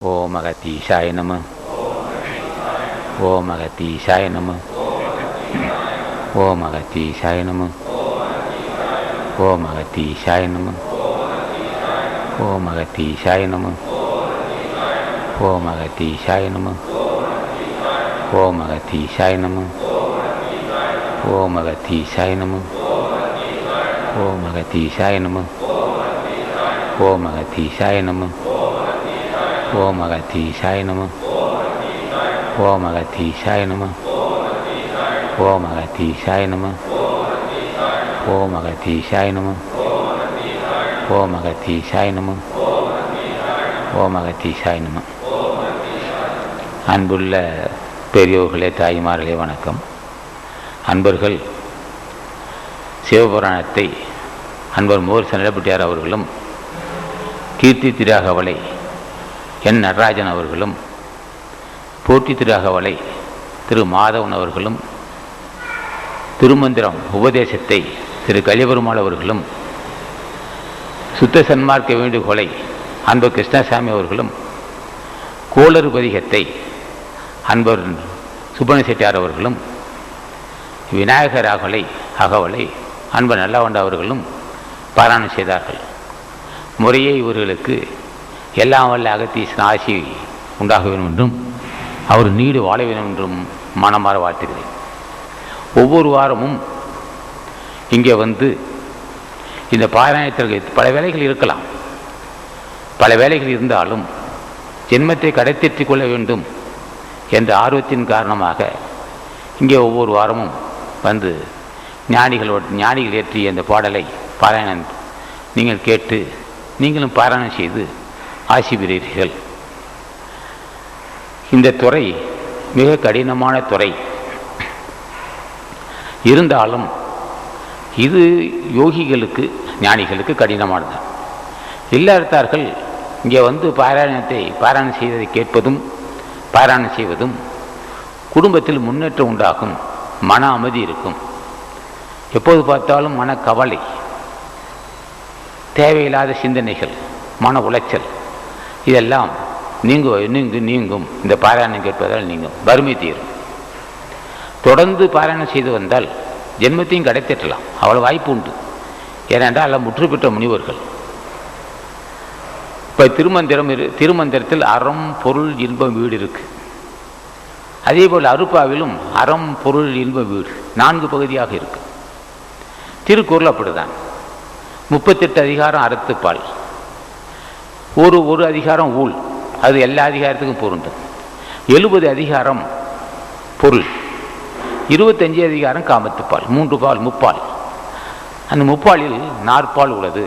ஓம் அகத்தீசாய நம. ஓம் அகத்தீசாய நம. ஓம் அகத்தீசாய நம. ஓம் அகத்தீசாய நம. ஓம் அகத்தீசாய நம. ஓம் அகத்தீசாய நம. ஓம் அகத்தீசாய நம. ஓம் அகத்தீசாய நம. ஓம் அகத்தீசாய நம. ஓம் அகத்தீசாய நம. ஓம் அகத்தீசாய நம. ஓம் அகத்தீசாய நம. ஓம் அகத்தீசாய நம. ஓம் அகத்தீசாய நம. ஓம் அகத்தீசாய நம. ஓம் அகத்தீசாய நம. அன்புள்ள பெரியோர்களே, தாய்மார்களே, வணக்கம். அன்பர்கள் சிவபுராணத்தை அன்பர் மோர் செல்லப்பட்டியார் அவர்களும், கீர்த்தி திராகவலை என் நடராஜன் அவர்களும், போற்றி திராகவலை திரு மாதவன் அவர்களும், திருமந்திரம் உபதேசத்தை திரு கலியபெருமாள் அவர்களும், சுத்த சன்மார்க்க வேண்டுகோளை அன்பர் கிருஷ்ணசாமி அவர்களும், கோளறு பதிகத்தை அன்பர் சுப்பன செட்டியார் அவர்களும், விநாயகர் அகவலை அன்பர் நல்லவண்ட அவர்களும் பாராயணம் செய்தார்கள். முறையே இவர்களுக்கு எல்லாம் வல்ல அகத்தீசன் ஆசி உண்டாக வேண்டும் என்றும், அவர் நீடு வாழ வேண்டும் என்றும் மனமாற வாழ்த்துகிறேன். ஒவ்வொரு வாரமும் இங்கே வந்து இந்த பாராயணத்திற்கு பல வேலைகள் இருக்கலாம். பல வேலைகள் இருந்தாலும் ஜென்மத்தை கடைத்தேற்றிக் கொள்ள வேண்டும் என்ற ஆர்வத்தின் காரணமாக இங்கே ஒவ்வொரு வாரமும் வந்து ஞானிகள் ஏற்றிய இந்த பாடலை பாராயணம் நீங்கள் கேட்டு நீங்களும் பாராயணம் செய்து ஆசி பெறுகிறீர்கள். இந்த துறை மிக கடினமான துறை இருந்தாலும் இது யோகிகளுக்கு, ஞானிகளுக்கு கடினமானது. இல்லாதார்கள் இங்கே வந்து பாராயணம் செய்வதை கேட்பதும் பாராயணம் செய்வதும் குடும்பத்தில் முன்னேற்றம் உண்டாகும், மன அமைதி இருக்கும். எப்போது பார்த்தாலும் மனக்கவலை, தேவையில்லாத சிந்தனைகள், மன உளைச்சல் இதெல்லாம் நீங்கும். இந்த பாராயணம் கேட்பதால் நீங்கும், வறுமை தீரும். தொடர்ந்து பாராயணம் செய்து வந்தால் ஜென்மத்தையும் கிடைத்திட்டலாம், அவ்வளோ வாய்ப்பு உண்டு. ஏனென்றால் எல்லாம் முற்று பெற்ற முனிவர்கள். இப்போ திருமந்திரத்தில் அறம் பொருள் இன்பம் வீடு இருக்கு. அதே போல் அருப்பாவிலும் அறம் பொருள் இன்ப வீடு 4 பகுதியாக இருக்கு. திருக்குறள் அப்படிதான். 38 அதிகாரம் அறத்துப்பால், ஒரு அதிகாரம் ஊழ், அது எல்லா அதிகாரத்துக்கும் பொருந்தும். 70 அதிகாரம் பொருள், 25 அதிகாரம் காமத்துப்பால், 3 பால், முப்பால். அந்த முப்பாலில் 4 பால் உள்ளது,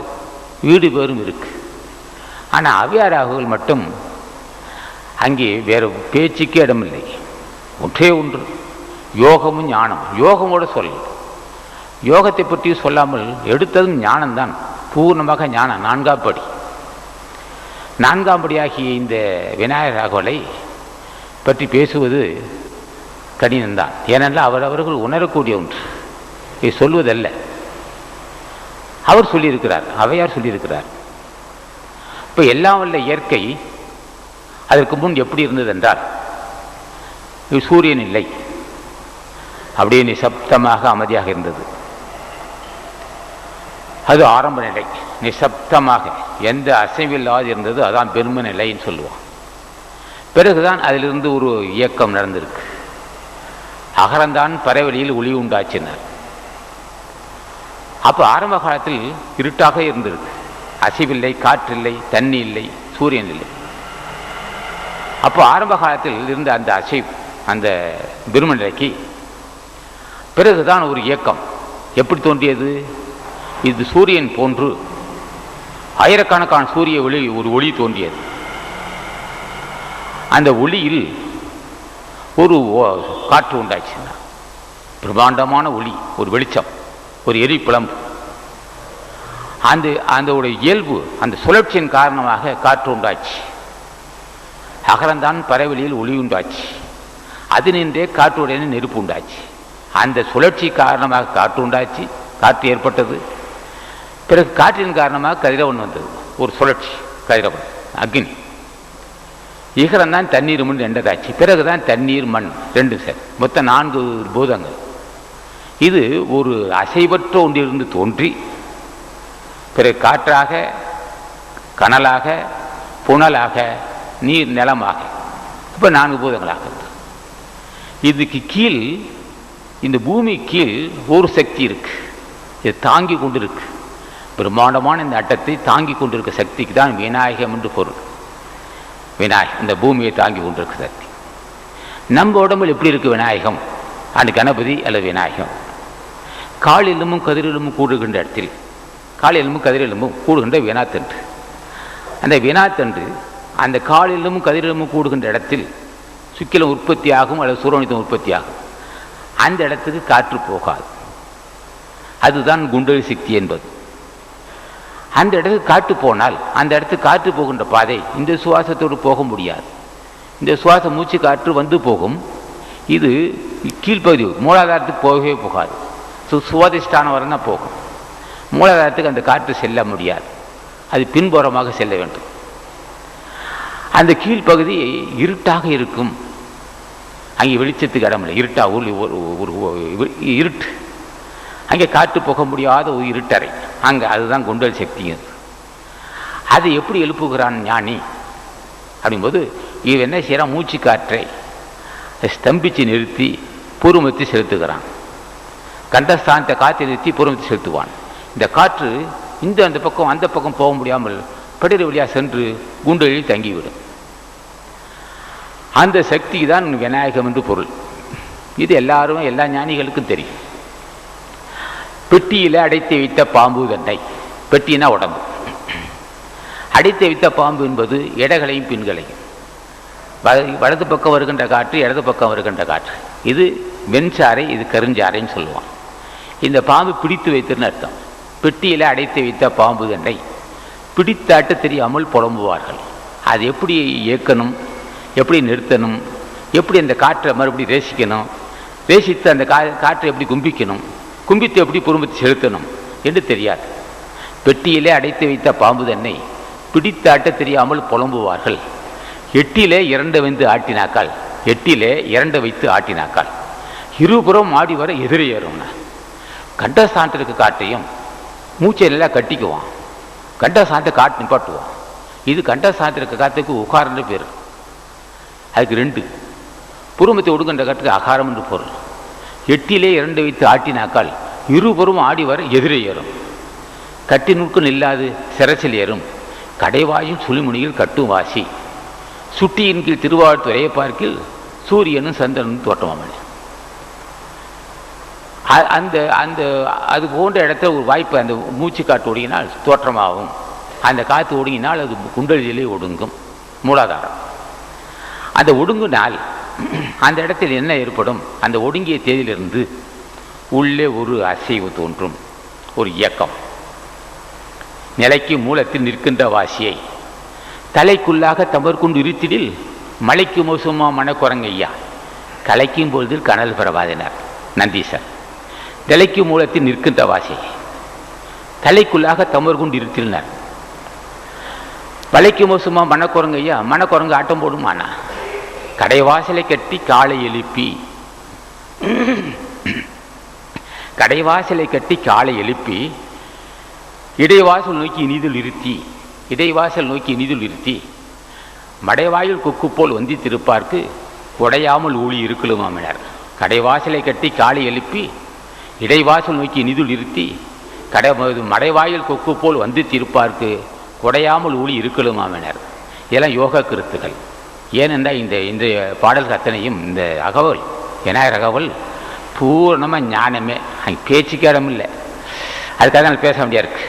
வீடு பேரும் இருக்கு. ஆனால் அவ்வியாராகுகள் மட்டும் அங்கே வேறு பேச்சுக்கு இடமில்லை. ஒன்றே ஒன்று, யோகமும் ஞானம். யோகமோடு சொல், யோகத்தை பற்றி சொல்லாமல் எடுத்ததும் ஞானம்தான், பூர்ணமாக ஞானம். 4ஆம் படி. 4ஆம் படியாகிய இந்த விநாயகர் அகவலை பற்றி பேசுவது கடினம்தான். ஏனென்றால் அவர்கள் உணரக்கூடிய ஒன்று, இதை சொல்வதல்ல. அவர் சொல்லியிருக்கிறார், அவையார் சொல்லியிருக்கிறார். இப்போ எல்லாம் வல்ல இயற்கை அதற்கு முன் எப்படி இருந்தது என்றால், சூரியன் இல்லை, அப்படியே நிசப்தமாக அமைதியாக இருந்தது. அது ஆரம்ப நிலை, நிசப்தமாக எந்த அசைவில்லாது இருந்தது. அதான் பெரும நிலைன்னு சொல்லுவான். பிறகுதான் அதிலிருந்து ஒரு இயக்கம் நடந்திருக்கு. அகரந்தான் பறவெளியில் ஒளி உண்டாச்சினார். அப்போ ஆரம்ப காலத்தில் இருட்டாக இருந்திருக்கு, அசைவில்லை, காற்றில்லை, தண்ணி இல்லை, சூரியன் இல்லை. அப்போ ஆரம்ப காலத்தில் இருந்த அந்த அசைவு, அந்த பெரும நிலைக்கு பிறகுதான் ஒரு இயக்கம் எப்படி தோன்றியது. இது சூரியன் போன்று ஆயிரக்கணக்கான சூரிய ஒளி, ஒரு ஒளி தோன்றியது. அந்த ஒளியில் ஒரு காற்று உண்டாச்சுன்னா, பிரம்மாண்டமான ஒளி, ஒரு வெளிச்சம், ஒரு எரிப்பிளம்பு. அந்த இயல்பு, அந்த சுழற்சியின் காரணமாக காற்று உண்டாச்சு. அகலந்தான் பறவெளியில் ஒளி உண்டாச்சு. அது நின்றே காற்றுடனே நெருப்பு உண்டாச்சு. அந்த சுழற்சி காரணமாக காற்று உண்டாச்சு, காற்று ஏற்பட்டது. பிறகு காற்றின் காரணமாக கதிரவன் வந்தது, ஒரு சுழற்சி, கதிரவன், அக்னி. இகரம் தான் தண்ணீர் மண் ரெண்டதாச்சு, பிறகுதான் தண்ணீர் மண் ரெண்டு சார், மொத்தம் 4 பூதங்கள். இது ஒரு அசைவற்ற ஒன்றிலிருந்து தோன்றி பிறகு காற்றாக, கனலாக, புனலாக, நீர் நிலமாக, இப்போ 4 பூதங்களாக. இதுக்கு கீழ், இந்த பூமி கீழ் ஒரு சக்தி இருக்கு, இது தாங்கி கொண்டு இருக்கு. பிரம்மாண்டமான இந்த அட்டத்தை தாங்கி கொண்டிருக்க சக்திக்கு தான் விநாயகம் என்று பொருள். விநாயகம் இந்த பூமியை தாங்கி கொண்டிருக்க சக்தி. நம்ம உடம்பில் எப்படி இருக்கு விநாயகம்? அந்த கணபதி அல்லது விநாயகம் காலிலுமும் கதிரிலுமும் கூடுகின்ற இடத்தில், காலிலுமும் கதிரிலுமும் கூடுகின்ற வினாத்தன்று, அந்த வினாத்தன்று அந்த காலிலும் கதிரிலும் கூடுகின்ற இடத்தில் சுக்கிலம் உற்பத்தி ஆகும் அல்லது சூரணித்தம் உற்பத்தி ஆகும். அந்த இடத்துக்கு காற்று போகாது. அதுதான் குண்டலி சக்தி என்பது. அந்த இடத்துக்கு காற்று போனால் அந்த இடத்துக்கு காற்று போகின்ற பாதை இந்த சுவாசத்தோடு போக முடியாது. இந்த சுவாச மூச்சு காற்று வந்து போகும். இது கீழ்ப்பகுதி மூலாதாரத்துக்கு போகவே போகாது. சுவாதிஷ்டானம் வரை தான் போகும். மூலாதாரத்துக்கு அந்த காற்று செல்ல முடியாது. அது பின்புறமாக செல்ல வேண்டும். அந்த கீழ்ப்பகுதி இருட்டாக இருக்கும். அங்கே வெளிச்சத்துக்கு இடமில்லை, இருட்டா ஒரு இருட்டு. அங்கே காற்று போக முடியாத ஒரு இருட்டறை. அங்கே அதுதான் குண்டல் சக்தி. அதை எப்படி எழுப்புகிறான் ஞானி அப்படிங்கும்போது இவன் என்ன செய்யறான்? மூச்சு காற்றை ஸ்தம்பிச்சு நிறுத்தி பூர்வமத்தை செலுத்துகிறான். கண்டஸ்தானத்தை காற்றை நிறுத்தி பூர்வமத்தை செலுத்துவான். இந்த காற்று அந்த பக்கம் அந்த பக்கம் போக முடியாமல் படிர வழியாக சென்று குண்டலில் தங்கிவிடும். அந்த சக்தி தான் விநாயகம் என்று பொருள். இது எல்லாரும் எல்லா ஞானிகளுக்கும் தெரியும். பெட்டியில் அடைத்து வைத்த பாம்பு தண்டை. பெட்டினா உடம்பு. அடைத்து வைத்த பாம்பு என்பது இடங்களையும் பின்களையும். வலது பக்கம் வருகின்ற காற்று, இடது பக்கம் வருகின்ற காற்று. இது வெண்சாறை, இது கருஞ்சாறைன்னு சொல்லுவான். இந்த பாம்பு பிடித்து வைத்துன்னு அர்த்தம். பெட்டியில் அடைத்து வைத்த பாம்பு தண்டை பிடித்தாட்ட தெரியாமல் புலம்புவார்கள். அது எப்படி இயக்கணும், எப்படி நிறுத்தணும், எப்படி அந்த காற்றை மறுபடியும் ரேசிக்கணும், ரேசித்து அந்த காற்றை எப்படி கும்பிக்கணும், கும்பித்து எப்படி புறம்பத்தி செலுத்தணும் என்று தெரியாது. பெட்டியிலே அடைத்து வைத்த பாம்பு தன்னை பிடித்தாட்ட தெரியாமல் புலம்புவார்கள். எட்டிலே 2 வைத்து ஆட்டினாக்கால், எட்டிலே 2 வைத்து ஆட்டினாக்கால் இருபுறம் ஆடி வர எதிரே ஏறும்னா. கண்டஸ்தானத்திற்கு காட்டையும் மூச்சை நல்லா கட்டிக்குவான். கண்டஸ்தானத்தை காட்டு நிப்பாட்டுவான். இது கண்டஸ்தானத்திற்கு காத்துக்கு உகாரன்னு பேர். அதுக்கு 2 புறமத்தை ஒடுங்கின்ற காட்டுக்கு அகாரம் என்று பொருள். எட்டிலே 2 வைத்து ஆட்டினாக்கால் இருபுறம் ஆடி வர எதிரே ஏறும். கட்டி நுட்கு நில்லாது சிரசில் ஏறும். கடைவாயும் சுழிமுனியில் கட்டும் வாசி. சுட்டியின் கீழ் திருவாழ்த்துறையை பார்க்கில் சூரியனும் சந்திரனும் தோற்றமாமன். அந்த அந்த அது போன்ற இடத்துல ஒரு வாய்ப்பு. அந்த மூச்சு காற்று ஒடுங்கினால் தோற்றமாகும். அந்த காற்று ஒடுங்கினால் அது குண்டலிலே ஒடுங்கும். மூலாதாரம் அந்த ஒடுங்கினால் அந்த இடத்தில் என்ன ஏற்படும்? அந்த ஒடுங்கிய தேதியிலிருந்து உள்ளே ஒரு அசைவு தோன்றும், ஒரு இயக்கம். நிலைக்கு மூலத்தில் நிற்கின்ற வாசியை தலைக்குள்ளாக தமர்கொண்டு இருத்திடில் மலைக்கு மோசமா மனக்குரங்கையா கலைக்கும் பொழுது கனல் பெறவாதினார் நந்தீசர். தலைக்கு மூலத்தில் நிற்கின்ற வாசியை தலைக்குள்ளாக தமர்கொண்டு இருத்தினார். மலைக்கு மோசமா மனக்குரங்கையா, மனக்குரங்கு ஆட்டம் போடுமானா. கடைவாசலை கட்டி காலை எழுப்பி, கடைவாசலை கட்டி காலை எழுப்பி இடைவாசல் நோக்கி இனிதுள் இருத்தி, இடைவாசல் நோக்கி இனிதுள் இருத்தி மடைவாயில் கொக்கு போல் வந்தி திருப்பார்க்கு உடையாமல் ஊழி இருக்கலுமாமினார். கடைவாசலை கட்டி காலை எழுப்பி இடைவாசல் நோக்கி இனிதுள் இருத்தி மடைவாயில் கொக்கு போல் வந்து திருப்பார்க்கு உடையாமல் ஊழி இருக்கலுமாமினார். இதெல்லாம் யோக கருத்துக்கள். ஏனென்றால் இந்த பாடல்கள் அத்தனையும், இந்த அகவல் விநாயகர் அகவல் பூர்ணமாக ஞானமே, அங்கே பேச்சுக்கு இடம் இல்லை. அதுக்காக நான் பேச வேண்டியா இருக்கு.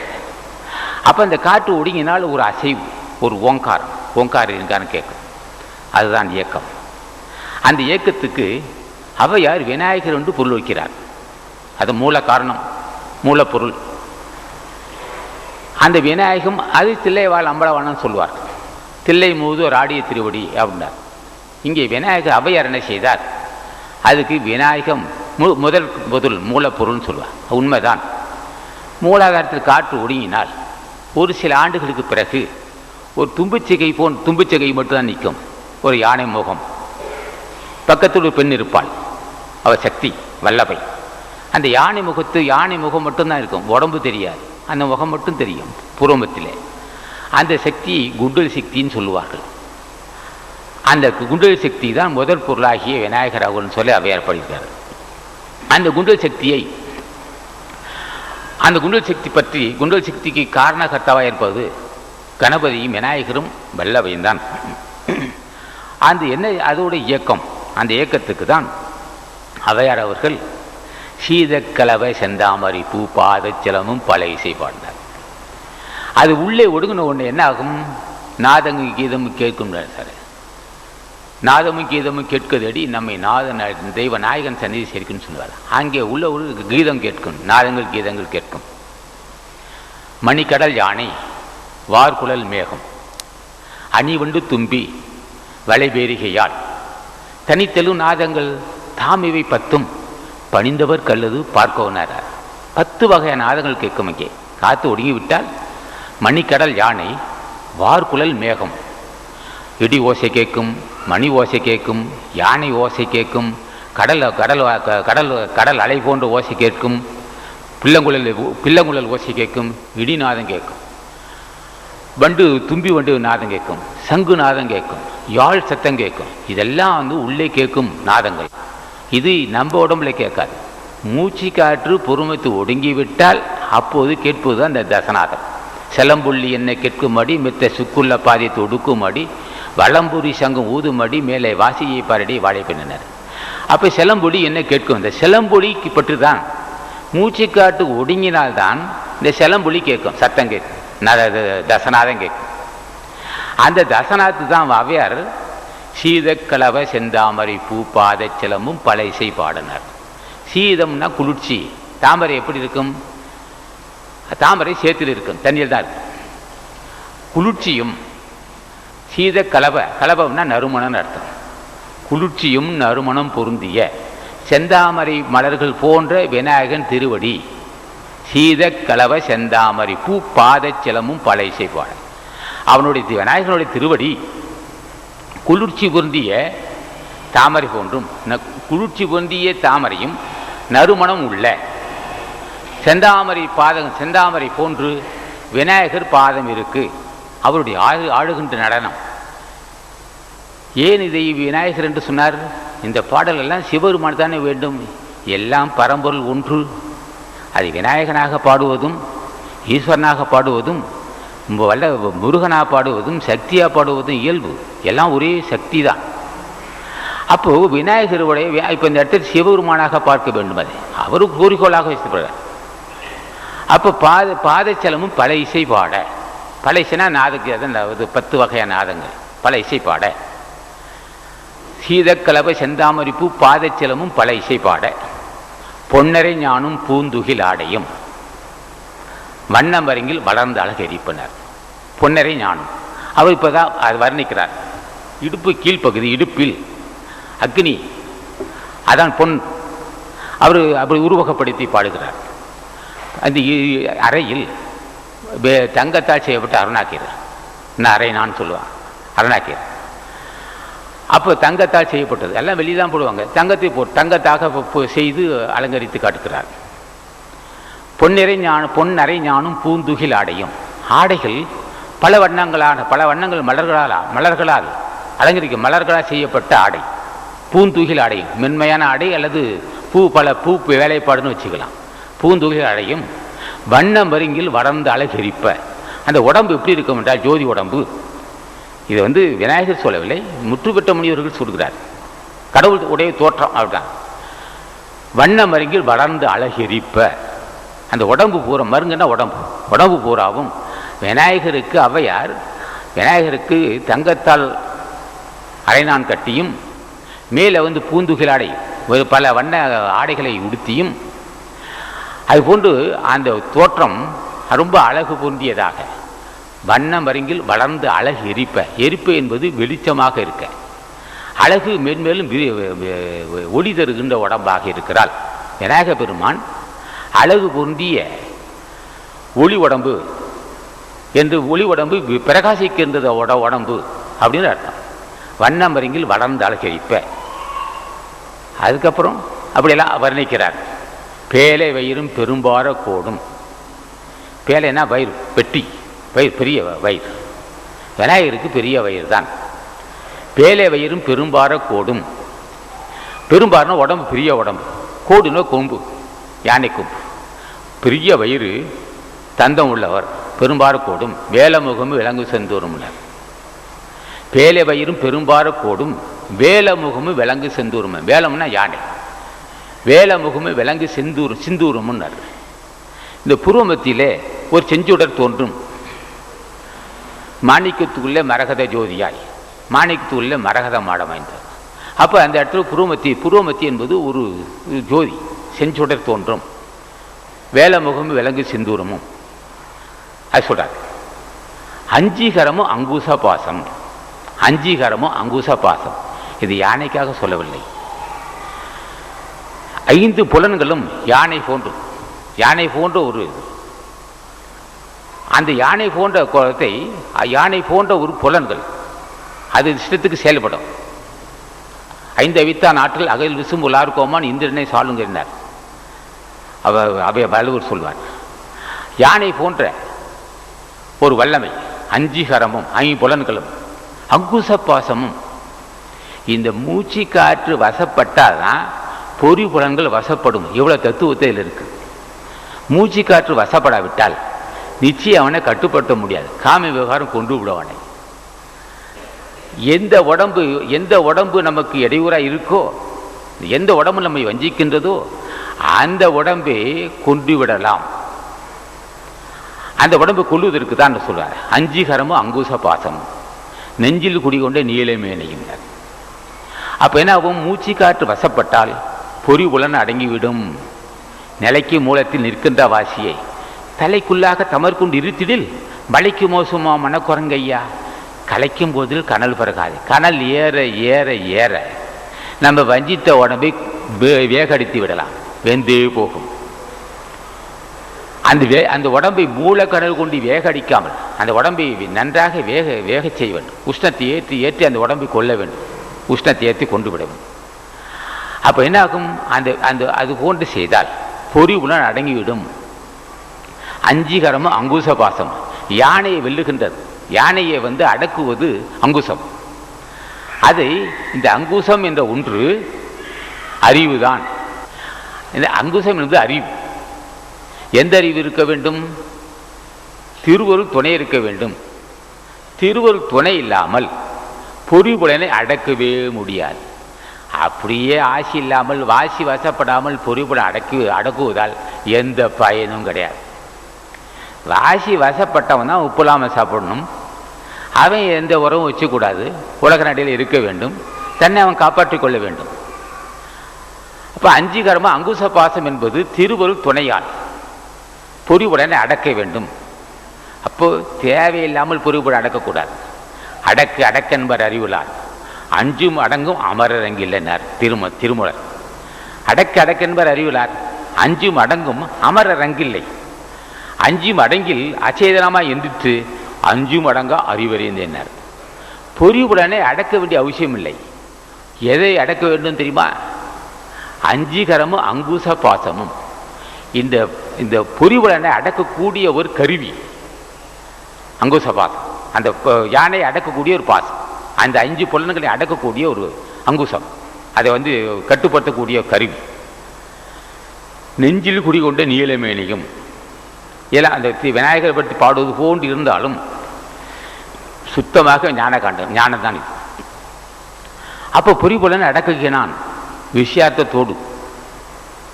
அப்போ அந்த காற்று ஒடுங்கினால் ஒரு அசைவு, ஒரு ஓங்காரம், ஓங்காரம் இருக்கான்னு கேட்கும். அதுதான் இயக்கம். அந்த இயக்கத்துக்கு ஔவையார் விநாயகர் என்று பொருள் வைக்கிறார். அது மூல காரணம், மூலப்பொருள். அந்த விநாயகம் அது தில்லைவாழ் அம்பலவானன்னு சொல்வார். தில்லை மூதூர் ஆடிய திருவடி அப்படின்னார். இங்கே விநாயகர் ஔவையார் என்ன செய்தார்? அதுக்கு விநாயகம் முதல் மூலப்பொருள்னு சொல்லுவார். உண்மைதான். மூலாதாரத்தில் காற்று ஒடுங்கினால் ஒரு சில ஆண்டுகளுக்கு பிறகு ஒரு தும்புச்சிகை மட்டும்தான் நிற்கும். ஒரு யானை முகம், பக்கத்தில் ஒரு பெண் இருப்பாள், அவள் சக்தி வல்லபை. அந்த யானை முகம் மட்டும்தான் இருக்கும், உடம்பு தெரியாது, அந்த முகம் மட்டும் தெரியும் பூர்வமத்திலே. அந்த சக்தி குண்டல் சக்தின்னு சொல்லுவார்கள். அந்த குண்டல் சக்தி தான் முதல் பொருளாகிய விநாயகர் அவர்னு சொல்லி அவையார் படிக்கிறார். அந்த குண்டல் சக்தி பற்றி, குண்டல் சக்திக்கு காரணகர்த்தாவாக இருப்பது கணபதியும் விநாயகரும் வல்லபையும் தான். அதோட இயக்கம், அந்த இயக்கத்துக்கு தான் அவையார் அவர்கள் சீதக்கலவை செந்தாமரை பூ பாதச்சலமும் பல இசை பாடினார். அது உள்ளே ஒடுங்கின ஒன்று என்ன ஆகும்? நாதமும் கீதமும் கேட்கும் சார். நாதமும் கீதமும் கேட்குதடி நம்மை தெய்வ நாயகன் சந்நிதி சேர்க்குன்னு சொல்லுவார். அங்கே உள்ள ஒரு கீதம் கேட்கும், நாதங்கள் கீதங்கள் கேட்கும். மணிக்கடல் யானை, வார்குழல் மேகம், அணிவண்டு தும்பி வளைபேரிகையால் தனித்தெழு நாதங்கள் தாமிவை 10 பணிந்தவர் கல்லது பார்க்கவுனார். 10 வகையான நாதங்கள் கேட்கும். அங்கே காற்று ஒடுங்கிவிட்டால் மணிக்கடல் யானை, வார்குழல் மேகம், இடி ஓசை கேட்கும், மணி ஓசை கேட்கும், யானை ஓசை கேட்கும், கடல் கடல் கடல் கடல் அலை போன்ற ஓசை கேட்கும், பிள்ளங்குழல் ஓசை கேட்கும், இடிநாதம் கேட்கும், தும்பி வண்டு நாதம் கேட்கும், சங்கு நாதம் கேட்கும், யாழ் சத்தம் கேட்கும். இதெல்லாம் உள்ளே கேட்கும் நாதங்கள். இது நம்ம உடம்புல கேட்காது. மூச்சு காற்று பொறுமைத்து ஒடுங்கிவிட்டால் அப்போது கேட்பது அந்த தசநாதம். செலம்புள்ளி என்னை கேட்குமடி, மித்த சுக்குள்ள பாதித்து ஒடுக்குமடி, வளம்புரி சங்கம் ஊதுமடி, மேலே வாசியை பாரடி வாழை பின்னர். அப்போ செலம்பொலி என்ன கேட்கும்? இந்த செலம்பொலிக்கு பற்றி தான் மூச்சு காட்டு ஒடுங்கினால்தான் இந்த செலம்பொலி கேட்கும், சத்தம் கேட்கும், தசநாதம் கேட்கும். அந்த தசநாத்து தான் அவையார் சீதக்கலவை செந்தாமரை பூ பாதச்சலமும் பல இசை பாடினார். சீதம்னா குளிர்ச்சி. தாமரை எப்படி இருக்கும்? தாமரை சேத்தில் இருக்கும், தண்ணியில் தான் இருக்கும். குளிர்ச்சியும் கலபம்னா நறுமணம்னு அர்த்தம். குளிர்ச்சியும் நறுமணம் பொருந்திய செந்தாமரை மலர்கள் போன்ற விநாயகன் திருவடி. சீதக்கலவை செந்தாமரை பூ பாதச்சலமும் பல இசை பாட. அவனுடைய விநாயகனுடைய திருவடி குளிர்ச்சி பொருந்திய தாமரை போன்றும், குளிர்ச்சி பொருந்திய தாமரையும் நறுமணம் உள்ள செந்தாமரை போன்று விநாயகர் பாதம் இருக்கு. அவருடைய ஆடுகின்ற நடனம். ஏன் இதை விநாயகர் என்று சொன்னார்? இந்த பாடல் எல்லாம் சிவபெருமான் தானே வேண்டும். எல்லாம் பரம்பொருள் ஒன்று. அது விநாயகனாக பாடுவதும், ஈஸ்வரனாக பாடுவதும், வல்ல முருகனாக பாடுவதும், சக்தியாக பாடுவதும் இயல்பு. எல்லாம் ஒரே சக்தி தான். அப்போது விநாயகருடைய இப்போ இந்த இடத்தில் சிவபெருமானாக பார்க்க வேண்டும். அது அவருக்கு குறிக்கோளாக வச்சுப்படுறார். அப்போ பாதச்சலமும் பல இசை பாட. பல இசைனா நாதக்கு, அது 10 வகையான நாதங்கள். பல இசை பாட. சீதக்கலவை செந்தாமரிப்பு பாதச்சலமும் பல இசை பாட. பொன்னரை ஞானும் பூந்துகில் ஆடையும் வண்ணமரங்கில் வளர்ந்த அழகு எரிப்பனர். பொன்னரை ஞானம் அவர் இப்போதான் அது வர்ணிக்கிறார். இடுப்பு கீழ்ப்பகுதி, இடுப்பில் அக்னி, அதான் பொன். அவர் அப்படி உருவகப்படுத்தி பாடுகிறார். அந்த அறையில் தங்கத்தால் செய்யப்பட்ட அருணாக்கீரர், நான் அறை நான் சொல்லுவான் அருணாக்கீரர். அப்போ தங்கத்தால் செய்யப்பட்டது எல்லாம் வெளியே தான் போடுவாங்க. தங்கத்தை தங்கத்தாக செய்து அலங்கரித்து காட்டுகிறார். பொன்னரை ஞானும் பூந்துகில் ஆடையும். ஆடைகள் பல வண்ணங்கள் மலர்களால் அலங்கரிக்கும், மலர்களால் செய்யப்பட்ட ஆடை. பூந்துகில் ஆடையும் மென்மையான ஆடை, அல்லது பூ வேலைப்பாடுன்னு வச்சுக்கலாம். பூந்துகில் ஆடையும் வண்ண மருங்கில் வளர்ந்த அழகெரிப்ப. அந்த உடம்பு எப்படி இருக்கும் என்றால் ஜோதி உடம்பு. இது விநாயகர் சொல்லவில்லை, முற்றுப்பெற்ற முனிவர்கள் சொல்கிறார். கடவுள் உடைய தோற்றம் அப்படிதான். வண்ண மருங்கில் வளர்ந்த அழகெரிப்ப. அந்த உடம்பு பூரா, மருங்குன்னா உடம்பு பூராவும் விநாயகருக்கு அவையார் விநாயகருக்கு தங்கத்தால் அரைநான் கட்டியும், மேலே பூந்துகில் ஆடை பல வண்ண ஆடைகளை உடுத்தியும், அதுபோன்று அந்த தோற்றம் ரொம்ப அழகு பொருந்தியதாக வண்ண மருங்கில் வளர்ந்து அழகு எரிப்ப என்பது வெளிச்சமாக இருக்க, அழகு மேன்மேலும் ஒளி தருகின்ற உடம்பாக இருக்கிறாள் விநாயக பெருமான். அழகு பொருந்திய ஒளி உடம்பு என்று, ஒளி உடம்பு பிரகாசிக்கின்றது உடம்பு அப்படின்னு அர்த்தம். வண்ணமருங்கில் வளர்ந்தால் செழிப்ப. அதுக்கப்புறம் அப்படியெல்லாம் வர்ணிக்கிறார். பேலை வயிறும் பெரும்பார கோடும். பேலைனா வயிறு, பெட்டி வயிறு, பெரிய வயிறு. விநாயகருக்கு பெரிய வயிறு தான். பேலை வயிறும் பெரும்பார கோடும். பெரும்பாருனா உடம்பு, பெரிய உடம்பு. கோடுனா கொம்பு, யானை கொம்பு. பெரிய வயிறு, தந்தம் உள்ளவர், பெரும்பார கோடும். வேலமுகமும் விலங்கு செந்தூரும். பேலை வயிறும் பெரும்பார கோடும் வேலமுகமும் விலங்கு செந்தூரும். வேலம்னா யானை, வேலமுகமும் விலங்கு சிந்தூரம்னார். இந்த புருவமத்திலே ஒரு செஞ்சுடர் தோன்றும். மாணிக்கத்துக்குள்ளே மரகத ஜோதியாய், மாணிக்கத்துக்குள்ளே மரகத மாடமைந்தார். அப்போ அந்த இடத்துல புருவமத்தி என்பது ஒரு ஜோதி, செஞ்சுடர் தோன்றும். வேலமுகமும் விலங்கு சிந்தூரமும் அது சொல்றார். அஞ்சீகரமும் அங்குச பாசம். அஞ்சீகரமும் அங்குச பாசம் இது யானைக்காக சொல்லவில்லை. 5 புலன்களும் யானை போன்று, யானை போன்ற ஒரு, அந்த யானை போன்ற கோலத்தை, யானை போன்ற ஒரு புலன்கள் அது இஷ்டத்துக்கு செயல்படும். 5 அவித்தான் ஆற்றல் அகல் விசும் உலார்கோமான் இந்திரனை சாளுங்கிறார். அவை வள்ளுவர் சொல்வார். யானை போன்ற ஒரு வல்லமை, அஞ்சீகரமும் 5 புலன்களும் அங்குச பாசமும். இந்த மூச்சு காற்று வசப்பட்டால் தான் பொறி புலன்கள் வசப்படும். இவ்வளோ தத்துவத்தில் இருக்கு. மூச்சு காற்று வசப்படாவிட்டால் நிச்சயம் அவனை கட்டுப்படுத்த முடியாது. காம விவகாரம் கொண்டு விடுவானை. எந்த உடம்பு நமக்கு இடையூறாக இருக்கோ, எந்த உடம்பு நம்மை வஞ்சிக்கின்றதோ அந்த உடம்பை கொண்டு விடலாம். அந்த உடம்பை கொள்வதற்கு தான் சொல்றார். அஞ்சீகரமும் அங்குச பாசமும் நெஞ்சில் குடிகொண்ட நீலமேனையும். அப்போ என்ன ஆகும்? மூச்சு காற்று வசப்பட்டால் பொறி உலன் அடங்கிவிடும். நிலைக்கு மூலத்தில் நிற்கின்ற வாசியை தலைக்குள்ளாக தமர்கொண்டு இருத்திடில் மலைக்கு மோசமா மனக்குரங்கையா. கலைக்கும் போதில் கனல் பிறகாது. கனல் ஏற ஏற ஏற நம்ம வஞ்சித்த உடம்பை வேகடித்து விடலாம், வெந்தே போகும். அந்த உடம்பை மூலக்கடல் கொண்டு வேகடிக்காமல் அந்த உடம்பை நன்றாக வேக செய்ய வேண்டும். உஷ்ணத்தை ஏற்றி அந்த உடம்பை கொள்ள வேண்டும். உஷ்ணத்தை ஏற்றி கொண்டு விட வேண்டும். அப்போ என்ன ஆகும்? அது போன்று செய்தால் பொறி உலன் அடங்கிவிடும். அஞ்சீகரமும் அங்குச பாசம் யானையை வெல்லுகின்றது. யானையை அடக்குவது அங்குசம். அதை இந்த அங்குசம் என்ற ஒன்று அறிவுதான். இந்த அங்குசம் என்பது அறிவு. எந்த அறிவு இருக்க வேண்டும்? திருவருள் துணை இருக்க வேண்டும். திருவருள் துணை இல்லாமல் பொறிபுலனை அடக்கவே முடியாது. அப்படியே ஆசி இல்லாமல் வாசி வசப்படாமல் பொறிபுலன் அடக்குவதால் எந்த பயனும் கிடையாது. வாசி வசப்பட்டவன் தான் உப்பு இல்லாமல் சாப்பிடணும். அவன் எந்த உறவும் வச்சுக்கூடாது. உலக நடையில் இருக்க வேண்டும். தன்னை அவன் காப்பாற்றிக் கொள்ள வேண்டும். அப்போ அஞ்சீகரமாக அங்குச பாசம் என்பது திருவருள் துணையால் பொறிவுடனே அடக்க வேண்டும். அப்போ தேவையில்லாமல் பொறிவுடன் அடக்கக்கூடாது. அடக்கு என்பர் அறிவுளார். அஞ்சும் அடங்கும் அமரரங்கில்லைனார் திருமூலர். அடக்கு என்பர் அறிவுளார். அஞ்சும் அடங்கும் அமரரங்கில்லை. அஞ்சும் அடங்கில் அச்சேதனமாக எந்திரித்து அஞ்சும் அடங்கா அறிவறிந்தேனார். பொறிவுடனே அடக்க வேண்டிய அவசியம் இல்லை. எதை அடக்க வேண்டும் தெரியுமா? அஞ்சீகரமும் அங்குச பாசமும். இந்த பொறிவுடனே அடக்கக்கூடிய ஒரு கருவி அங்குச பாசம். அந்த யானை அடக்கக்கூடிய ஒரு பாசம். அந்த 5 புலன்களை அடக்கக்கூடிய ஒரு அங்குசம். அதை கட்டுப்படுத்தக்கூடிய கருவி. நெஞ்சில் குடிகொண்ட நீலமேனியும். எல்லாம் அந்த விநாயகரை பற்றி பாடுவது போன்று இருந்தாலும் சுத்தமாக ஞானம் தான் இது. அப்போ பொறிபுலனை அடக்குகிறான் விஷயார்த்தத்தோடு,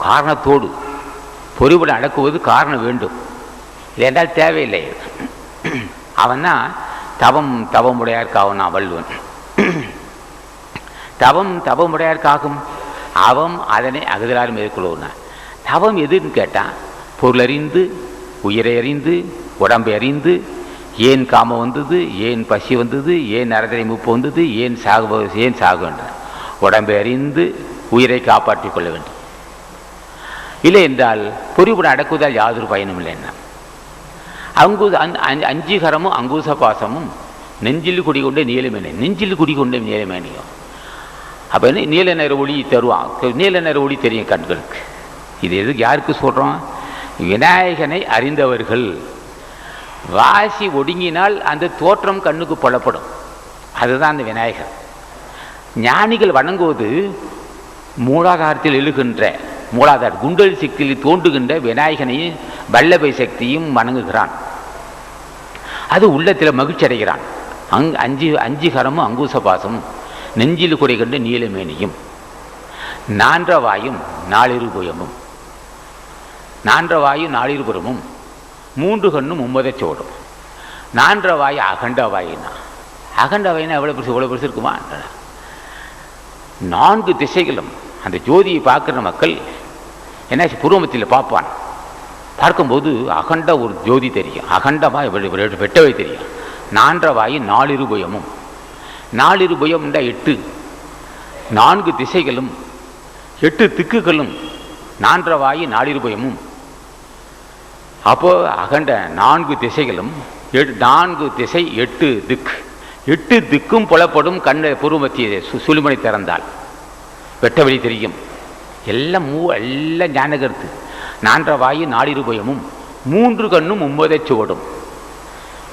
காரணத்தோடு. பொறிபுலனை அடக்குவது காரணம் வேண்டும். இல்லைன்றால் தேவையில்லை. அவன் தான் தவமுடையார்க்காகும். நான் வள்ளுவன். தவமுடையார்க்காகும். அவன் அதனை அகதலால் மேற்கொள்ளுவனா. தவம் எதுன்னு கேட்டான், பொருள் அறிந்து, உயிரை அறிந்து, உடம்பை அறிந்து, ஏன் காமம் வந்தது, ஏன் பசி வந்தது, ஏன் நரதரை மூப்பு வந்தது, ஏன் சாக வேண்டும். உடம்பை அறிந்து உயிரை காப்பாற்றிக் கொள்ள வேண்டும். இல்லை என்றால் பொறிவுடன் அடக்குவதால் யாதொரு பயனும் இல்லைன்னா. அஞ்சீகரமும் அங்குச பாசமும் நெஞ்சில் குடிகொண்டே நீலமேனி, நெஞ்சில் குடிகொண்டே நீலமேனியும். அப்போ என்ன, நீல நிற ஒளி தருவான். நீல நிற ஒளி தெரியும் கண்களுக்கு. இது எதுக்கு யாருக்கு சொல்கிறோம்? விநாயகனை அறிந்தவர்கள். வாசி ஒடுங்கினால் அந்த தோற்றம் கண்ணுக்கு புலப்படும். அதுதான் அந்த விநாயகர். ஞானிகள் வணங்குவது மூலாதாரத்தில் எழுகின்ற மூலாதார குண்டல் சக்தியில் தோன்றுகின்ற விநாயகனையும் வல்லபை சக்தியும் வணங்குகிறான். அது உள்ளத்தில் மகிழ்ச்சி அடைகிறான். அஞ்சுகரமும் அங்குச பாசமும் நெஞ்சில் குடை கண்டு நீலமேனியும் நான்றவாயும் நாளிருபுயமும், நான்றவாயும் நாளிருபுறமும் மூன்று கண்ணும் மும்மதச்சோடும். நான்றவாய் அகண்டவாயினா, அகண்டவாயினா எவ்வளோ பெருசு, எவ்வளோ பெருசு இருக்குமா? 4 திசைகளும் அந்த ஜோதியை பார்க்குற மக்கள் என்ன பூர்வமத்தில் பார்ப்பான். பார்க்கும்போது அகண்ட ஒரு ஜோதி தெரியும், அகண்டமாக வெட்டவை தெரியும். நான்றவாய் நாளிருபுயமும், நாளிருபுயம்ண்டா 8, 4 திசைகளும் 8 திக்குகளும் நான்றவாயி நாளிருபயமும். அப்போ அகண்ட 4 திசைகளும் 4 திசை 8 திக்கு, 8 திக்கும் புலப்படும். கண்ணை பூர்வமத்திய சுழிமனை திறந்தால் வெட்டவெளி தெரியும். எல்லாம் எல்லாம் ஞானகருத்து. நான்றவாயி நாளிருபயமும் 3 கண்ணும் மும்மதை சுவடும்.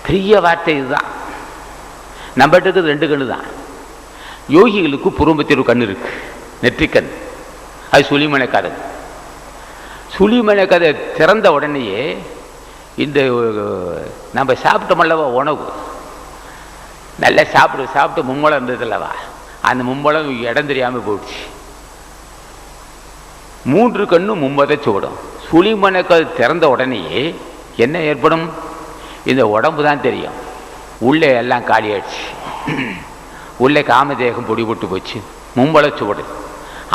பெரிய வார்த்தை இதுதான். நம்மகிட்ட 2 கண்ணு தான். யோகிகளுக்கு பூர்வமத்திய ஒரு கண் இருக்கு, நெற்றிக்கண். அது சுழிமனை கதை. சுழிமனை கதை திறந்த உடனேயே இந்த நம்ம சாப்பிட்டோமல்லவா உணவு, நல்லா சாப்பிட்டு மும்மலம் இருந்ததில்லவா, அந்த மும்மலம் இடம் தெரியாமல் போயிடுச்சு. 3 கண்ணும் மும்மதை சூடும். சுழிமனை கதை திறந்த உடனேயே என்ன ஏற்படும்? இந்த உடம்பு தான் தெரியும். உள்ளே எல்லாம் காலியாயிடுச்சு. உள்ளே காமதேகம் பொடி போட்டு போச்சு. மும்மல சுவடு,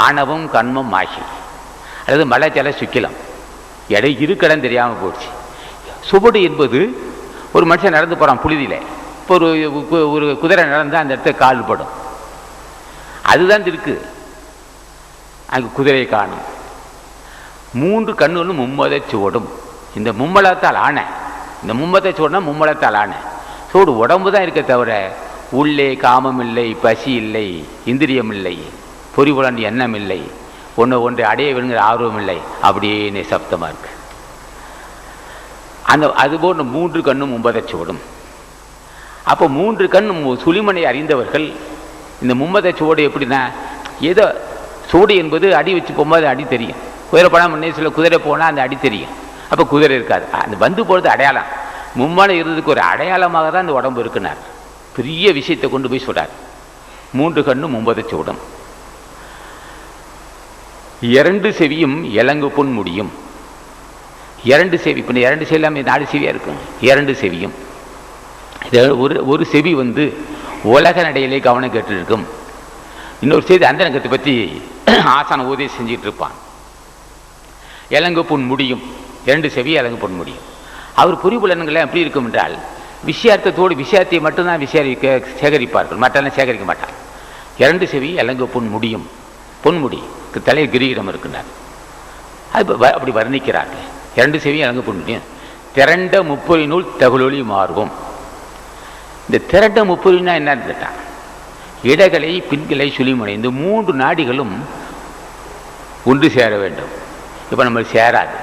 ஆணவம் கண்மம் ஆகி, அல்லது மலை ஜல சுக்கிலம், எடை இருக்கடம் தெரியாமல் போயிடுச்சு. சுவடு என்பது ஒரு மனுஷன் நடந்து போகிறான் புழுதியில். இப்போ ஒரு குதிரை நடந்தால் அந்த இடத்துல கால் படும். அதுதான் இருக்கு. அங்கே குதிரையை காணும். 3 கண்ணுன்னு மும்மதை சுவடும். இந்த மும்மலத்தால் ஆன, இந்த மும்மதை சுவடுனா மும்மலத்தால் ஆன சூடு உடம்பு தான் இருக்க தவிர உள்ளே காமம் இல்லை, பசி இல்லை, இந்திரியம் இல்லை, பொறிபுலன் எண்ணம் இல்லை, ஒன்றை அடைய வேணுங்கிற ஆர்வம் இல்லை. அப்படியே நிசப்தமாக இருக்கு. அதுபோல் 3 கண்ணும் மும்மதை சுவடும். அப்போ 3 கண் சுழிமனை அறிந்தவர்கள் இந்த மும்மதை சுவடு எப்படின்னா, ஏதோ சூடு என்பது அடி வச்சு போகும்போது அடி தெரியும். குதிரை போனால் முன்னே சில குதிரை போனால் அந்த அடி தெரியும். அப்போ குதிரை இருக்காது. அந்த வந்து போகிறது அடையாளம். மும்மலை இருந்ததுக்கு ஒரு அடையாளமாக தான் அந்த உடம்பு இருக்குனார். பெரிய விஷயத்தை கொண்டு போய் சொல்றார். 3 கண்ணும் மும்மதை சூடும். 2 செவியும் இலங்கு பொன் முடியும். 2 செவி, இப்போ 2 செவி இல்லாமல் 4 செவியாக இருக்கும். 2 செவியும், ஒரு செவி வந்து உலக நடையிலே கவனம் கேட்டு இருக்கும். இன்னொரு செய்தி அந்த ரங்கத்தை பற்றி ஆசான உதவி செஞ்சுட்டு இருப்பான். இலங்கு பொன் முடியும். 2 செவி இலங்கு பொன் முடியும். அவர் புரிபுலன்களை எப்படி இருக்கும் என்றால், விஷயார்த்தத்தோடு விஷயத்தை மட்டும்தான் சேகரிப்பார்கள், மற்றெல்லாம் சேகரிக்க மாட்டார். 2 செவி இலங்கு பொன் முடியும். பொன்முடி தலையில் கிரீடம் இருக்கின்றார். அது அப்படி வர்ணிக்கிறார்கள். 2 செவி இலங்கு பொன் முடியும். திரண்ட முப்பொறி நூல் தகுலொளி மாறுவோம். இந்த திரண்ட முப்பொறினா என்னன்னு கேட்டான், இடகலை பின்களை சுழிமுனை, இந்த 3 நாடிகளும் ஒன்று சேர வேண்டும். இப்போ நம்ம சேராது.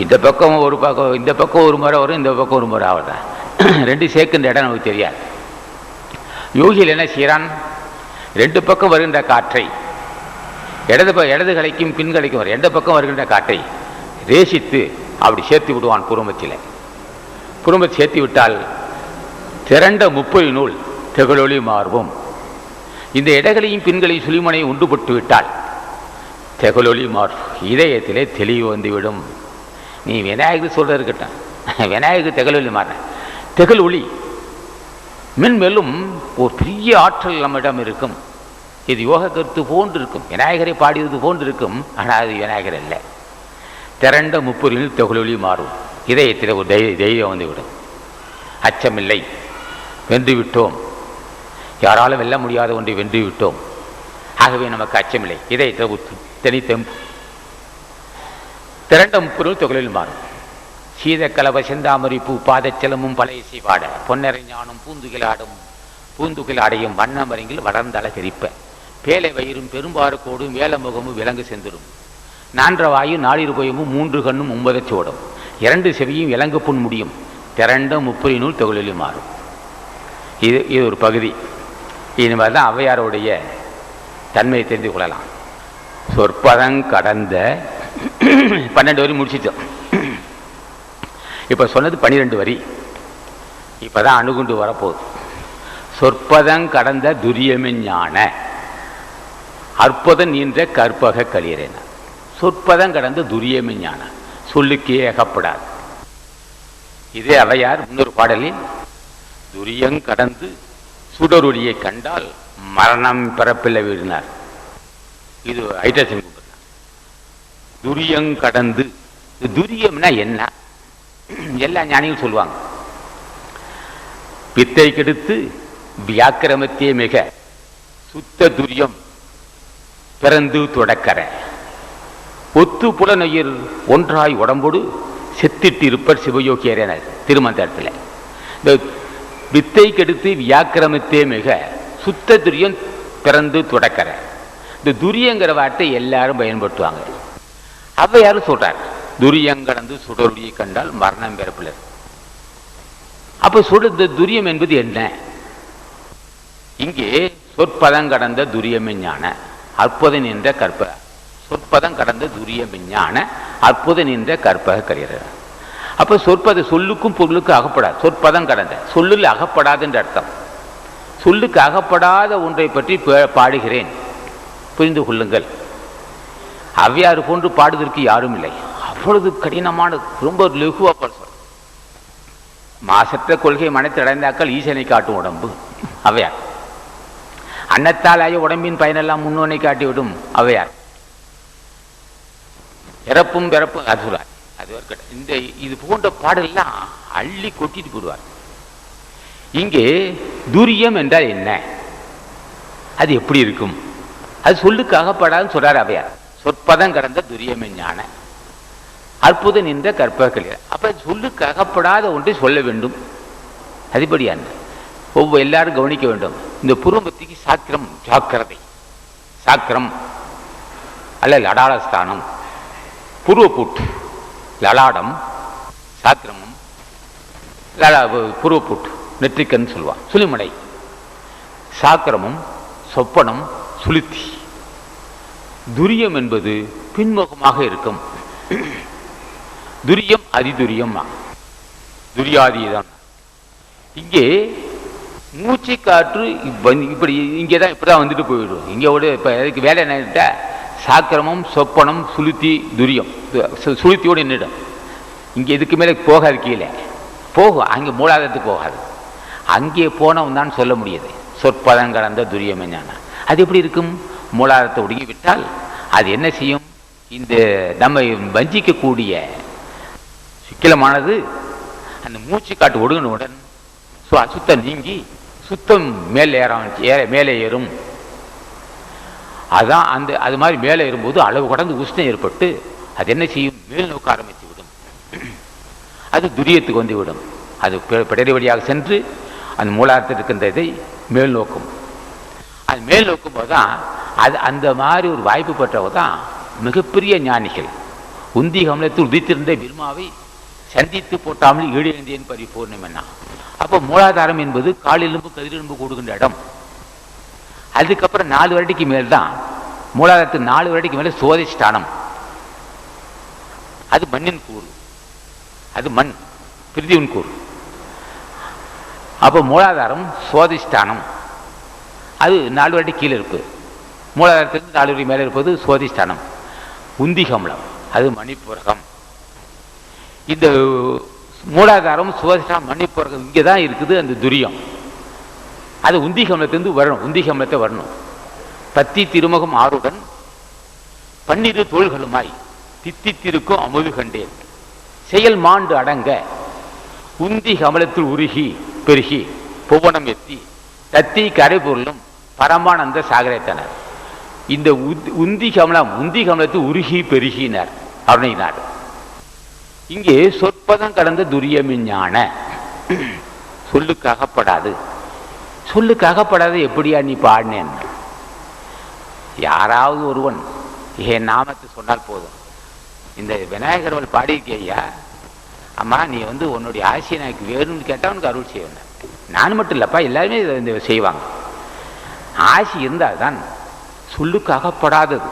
இந்த பக்கம் ஒரு பக்கம், இந்த பக்கம் ஒரு முறை வரும், இந்த பக்கம் ஒரு முறை ஆகுதான். 2 சேர்க்கின்ற இடம் நமக்கு தெரியாது. யோகியில் என்ன செய்கிறான், 2 பக்கம் வருகின்ற காற்றை, இடது கலைக்கும் பின்கலைக்கும் வரும் 2 பக்கம் வருகின்ற காற்றை ரேசித்து அப்படி சேர்த்து விடுவான் புறம்பத்தில். புறம்பத்தை சேர்த்து விட்டால் திரண்ட முப்பொறி நூல் திகழொளி மாறுவோம். இந்த இடகளையும் பின்களையும் சுழிமனையும் உண்டுபட்டு விட்டால் திகழொளி மாறும். இதயத்திலே தெளிவு வந்துவிடும். நீ விநாயகர் சொல்ற இருக்கட்டும், விநாயகர் திகழொளி மாற, திகழ் ஒளி மென்மேலும் ஒரு பெரிய ஆற்றல் நம்மிடம் இருக்கும். இது யோக கருத்து போன்று இருக்கும், விநாயகரை பாடியது போன்று இருக்கும். ஆனால் அது விநாயகர் அல்ல. திரண்ட முப்பொறியில் திகழொளி மாறும். இதயத்தில் ஒரு தைரியம் வந்துவிடும். அச்சமில்லை, வென்று விட்டோம், யாராலும் வெல்ல முடியாத ஒன்றை வென்று விட்டோம், ஆகவே நமக்கு அச்சமில்லை. இதயத்தில் தனித்தெம்பு. திரண்ட முப்பொறியில் திகழொளி மாறும். சீதக்கலவ செந்தாமரி பூ பாதச்சலமும் பழைய செய்வாட பொன்னரை ஞானம் பூந்துகிலாடையும் வண்ணமரங்கில் வளர்ந்தள தெரிப்ப பேலை வயிறும் பெரும்பாறு கோடும் வேலமுகமும் விலங்கு செந்துடும் நான்ற வாயு நாளிரு போயமும் 3 கண்ணும் 9 சோடும் 2 செவியும் இலங்கு புண் முடியும் திரண்ட 30 நூல் தொகுலில் மாறும். இது ஒரு பகுதி. இது மாதிரி தான் ஔவையாருடைய தன்மையை தெரிந்து கொள்ளலாம். சொற்பதங் கடந்த 12 வரி முடிச்சிட்டோம். இப்போ சொன்னது 12 வரி. இப்போ தான் அணுகுண்டு வரப்போகுது. சொற்பதங் கடந்த துரியமெஞ்ஞான அற்புதம் நீன்ற கற்பக களிரேன. சொற்பதம் கடந்த துரியமெஞ்ஞான சொல்லுக்கே அகப்படாது. இதே ஔவையார் இன்னொரு பாடலில் துரியங் கடந்து சுடரொளியை கண்டால் மரணம் பிறப்பில்லை வீடினார். இது ஹைட்ரஜன் துரியங் கடந்து. துரியம்னா என்ன? எல்லா ஞானியும் சொல்லுவாங்க. பித்தை கெடுத்து வியாக்கிரமத்தே மிக சுத்த துரியம் பிறந்து தொடக்கற ஒத்து புலனொயிர் ஒன்றாய் உடம்போடு செத்திட்டு இருப்பர் சிவயோகியர் என திருமந்திரத்தில். இந்த வித்தை கெடுத்து வியாக்கிரமத்தே மிக சுத்த துரியம் பிறந்து தொடக்கற. இந்த துரியங்கிற வார்த்தை எல்லாரும் பயன்படுத்துவாங்க. ஔவையாரும் சொல்றார் துரியங்கடந்து சுடருடியை கண்டால் மரணம் பிறப்பில். அப்ப இந்த துரியம் என்பது என்ன? இங்கே சொற்பதம் கடந்த துரியமெஞ்ஞான அற்புதம் நின்ற கற்ப. சொற்பதம் கடந்த துரியமெஞ்ஞான அற்புதம் நின்ற கற்பக கரியர். அப்ப சொற்பத சொல்லுக்கும் பொருளுக்கும் அகப்படாது. சொற்பதம் கடந்த சொல்லில் அகப்படாது என்ற அர்த்தம். சொல்லுக்கு அகப்படாத ஒன்றை பற்றி பாடுகிறேன், புரிந்து கொள்ளுங்கள். ஔவையார் போன்று பாடுவதற்கு யாரும் இல்லை. அவ்வளவு கடினமானது. ரொம்ப லெகுவா சொல்ற. மாசற்ற கொள்கை மனத்தை அடைந்தாக்கள் ஈசனை காட்டும் உடம்பு ஔவையார். அன்னத்தால் ஆய உடம்பின் பயனெல்லாம் முன்னோனை காட்டிவிடும் ஔவையார். இறப்பும் பிறப்பும் அது சொல்றார். அது இந்த இது போன்ற பாடலாம் அள்ளி கொட்டிட்டு போடுவார். இங்கே துரியம் என்றால் என்ன? அது எப்படி இருக்கும்? அது சொல்லுக்கு அகப்படாதுன்னு சொல்றார் ஔவையார். சொற்பதம் கடந்த துரியமெஞ்ஞான அற்புதம் நின்ற கற்பக களிரேன. அப்ப சொல்லுக்கு அகப்படாத ஒன்றை சொல்ல வேண்டும். அதுபடியான எல்லாரும் கவனிக்க வேண்டும். இந்த புறம்பத்திக்கு சாக்கிரம் ஜாக்கிரதை. சாக்கிரம் அல்ல லடாலஸ்தானம், புருவப்பூட்டு, லலாடம், சாக்கிரமம், புருவப்பூட்டு, நெற்றிக்கன்னு சொல்லுவான். சுழிமடை, சாக்கிரமம், சொப்பனம், சுளுத்தி. துரியம் என்பது பின்முகமாக இருக்கும். துரியம் அதிதுரியம், துரியாதீதம். இங்கே மூச்சு காற்று இப்படி இங்கேதான் இப்படிதான் வந்துட்டு போயிடும். இங்கோட இப்ப அதுக்கு வேலை என்ன? சாக்கிரமம், சொப்பனம், சுளுத்தி, துரியம். சுளுத்தியோடு என்னிடம் இங்கே இதுக்கு மேலே போகாது. கீழே போகும், அங்கே மூலாதாரத்துக்கு போகாது. அங்கே போனவன் தான் சொல்ல முடியாது. சொற்பதம் கடந்த துரியமெஞ்ஞான. அது எப்படி இருக்கும்? மூலாதாரத்தை ஒடுங்கி விட்டால் அது என்ன செய்யும்? இந்த நம்ம வஞ்சிக்கக்கூடிய சிக்கலமானது அந்த மூச்சு காட்டு ஒடுங்கினுடன் அசுத்தம் நீங்கி சுத்தம் மேலே ஏறும். அதான் அந்த அது மாதிரி மேலே ஏறும்போது அளவு கடந்து உஷ்ணம் ஏற்பட்டு அது என்ன செய்யும்? மேல் நோக்க ஆரம்பித்து விடும். அது துரியத்துக்கு வந்து விடும். அது பிடரி வழியாக சென்று அந்த மூலாதாரத்தில் இருக்கின்றதை மேல் நோக்கும். அது மேல் நோக்கும் போதுதான் அது அந்த மாதிரி ஒரு வாய்ப்பு பெற்றவங்க தான் மிகப்பெரிய ஞானிகள். உந்தி கமலத்தில் உதித்திருந்த பிரம்மாவை சந்தித்து போட்டாமல் ஈழேந்தியன் பரிபூர்ணம் என்ன. அப்போ மூலாதாரம் என்பது காலெலும்பு கதிரெலும்பு கூடுகின்ற இடம். அதுக்கப்புறம் 4 வருடத்துக்கு மேல் தான் மூலாதாரத்துக்கு 4 வருடத்துக்கு மேலே சுவாதிஷ்டானம். அது மண்ணின் கூறு, அது மண் பிரிதிவின் கூறு. அப்போ மூலாதாரம் சுவாதிஷ்டானம் அது 4 வருடத்துக்கு கீழே இருப்பு. மூலாதாரத்திலிருந்து 4 வருடம் மேலே இருப்பது சுவாதிஷ்டானம். உந்திகமலம் அது மணிப்புரகம். இந்த மூலாதாரம் சுவாதிஷ்டானம் மணிப்புரகம் இங்கே தான் இருக்குது. அந்த துரியம் அது உந்திகமலத்திலிருந்து வரணும். உந்திகமலத்தை வரணும். பத்தி திருமுகம் ஆறுடன் 12 தோள்களுமாய் தித்தித்திருக்கும் அமுது கண்டேன் செயல் மாண்டு அடங்க உந்தி கமலத்தில் உருகி பெருகி புவனம் எத்தி தத்தி கரை பொருளும் பரமானந்த சாகரத்தனர். இந்த உந்தி கமலத்தில் உருகி பெருகினார் அருணினார். இங்கே சொற்பதம் கடந்த துரியமிஞான சொல்லுக்கு அகப்படாது. சொல்லுக்கு அகப்படாது எப்படியா நீ பாடினேன்? யாராவது ஒருவன் என் நாமத்தை சொன்னால் போதும். இந்த விநாயகர்வல் பாடியிருக்கையா, அம்மா நீ உன்னுடைய ஆசையை எனக்கு வேணும்னு கேட்டால் உனக்கு அருள் செய்வேன். நான் மட்டும் இல்லைப்பா, எல்லாருமே இதை செய்வாங்க. ஆசை இருந்தால் தான். சொல்லுக்கு அகப்படாதது,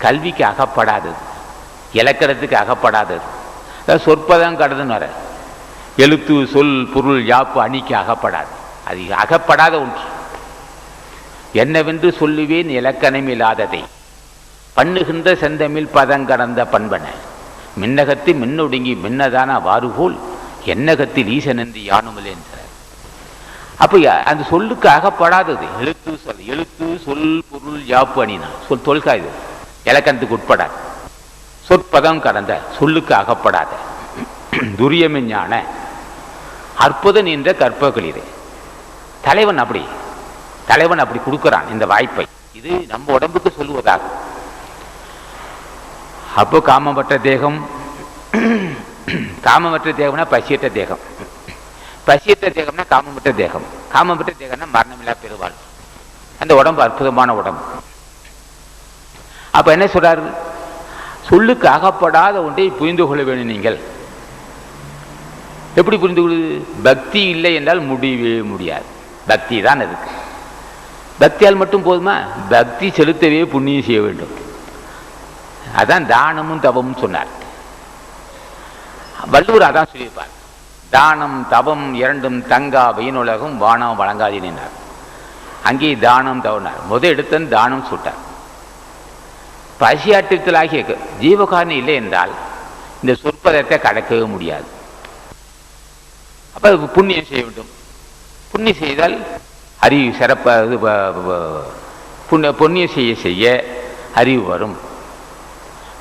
கல்விக்கு அகப்படாதது, இலக்கணத்துக்கு அகப்படாதது, சொற்பதம் கடதுன்னு வர எழுத்து சொல் பொருள் யாப்பு அணிக்கு அகப்படாது. அது அகப்படாத ஒன்று. என்னவென்று சொல்லுவேன் இலக்கணம் இல்லாததை பண்ணுகின்ற செந்தமிழ் பதங்கடந்த பண்பன மின்னகத்து மின்னொடுங்கி மின்னதான வாறுபோல் என்னகத்தில் ஈசன் என்று யானுமில்லை என்றார். அப்போ அந்த சொல்லுக்கு அகப்படாதது எழுத்து சொல் பொருள் யாப்பு அணினா சொல் தொல்கா, இது இலக்கணத்துக்கு உட்படாது. சொற்பதம் கடந்த சொல்லுக்கு அகப்படாத துரியமெஞ்ஞான அற்புதம் என்ற கற்பகளிரே. தலைவன் அப்படி கொடுக்கிறான் இந்த வாய்ப்பை. இது நம்ம உடம்புக்கு சொல்லுவதாக. அப்போ காமமற்ற தேகம், காமமற்ற தேகம்னா பசியற்ற தேகம், பசியற்ற தேகம்னா காமமற்ற தேகம், காமமற்ற தேகம்னா மரணமில்லா பெருவாள். அந்த உடம்பு அற்புதமான உடம்பு. அப்ப என்ன சொல்றாரு? சொல்லுக்கு அகப்படாத ஒன்றை புரிந்து கொள்ள வேண்டும். நீங்கள் எப்படி புரிந்து கொள்வது? பக்தி இல்லை என்றால் முடியவே முடியாது. பக்தி தான் அதுக்கு. பக்தியால் மட்டும் போதுமா? பக்தி செலுத்தவே புண்ணியம் செய்ய வேண்டும். அதான் தானமும் தவமும் சொன்னார். வள்ளுவர் அதான் சொல்லியிருப்பார். தானம் தவம் இரண்டும் தங்கா வெயினுலகம் வானம் வழங்காது நின்றார். அங்கே தானம் தவனார். எடுத்தன் தானம் சுட்டார். பசியாற்றத்தில் ஆகிய ஜீவகாரணம் இல்லை என்றால் இந்த சொற்பதத்தை கடக்கவே முடியாது. அப்ப புண்ணியம் செய்ய வேண்டும். புண்ணியம் செய்தால் அறிவு சிறப்பு. புண்ணியம் செய்ய செய்ய அறிவு வரும்.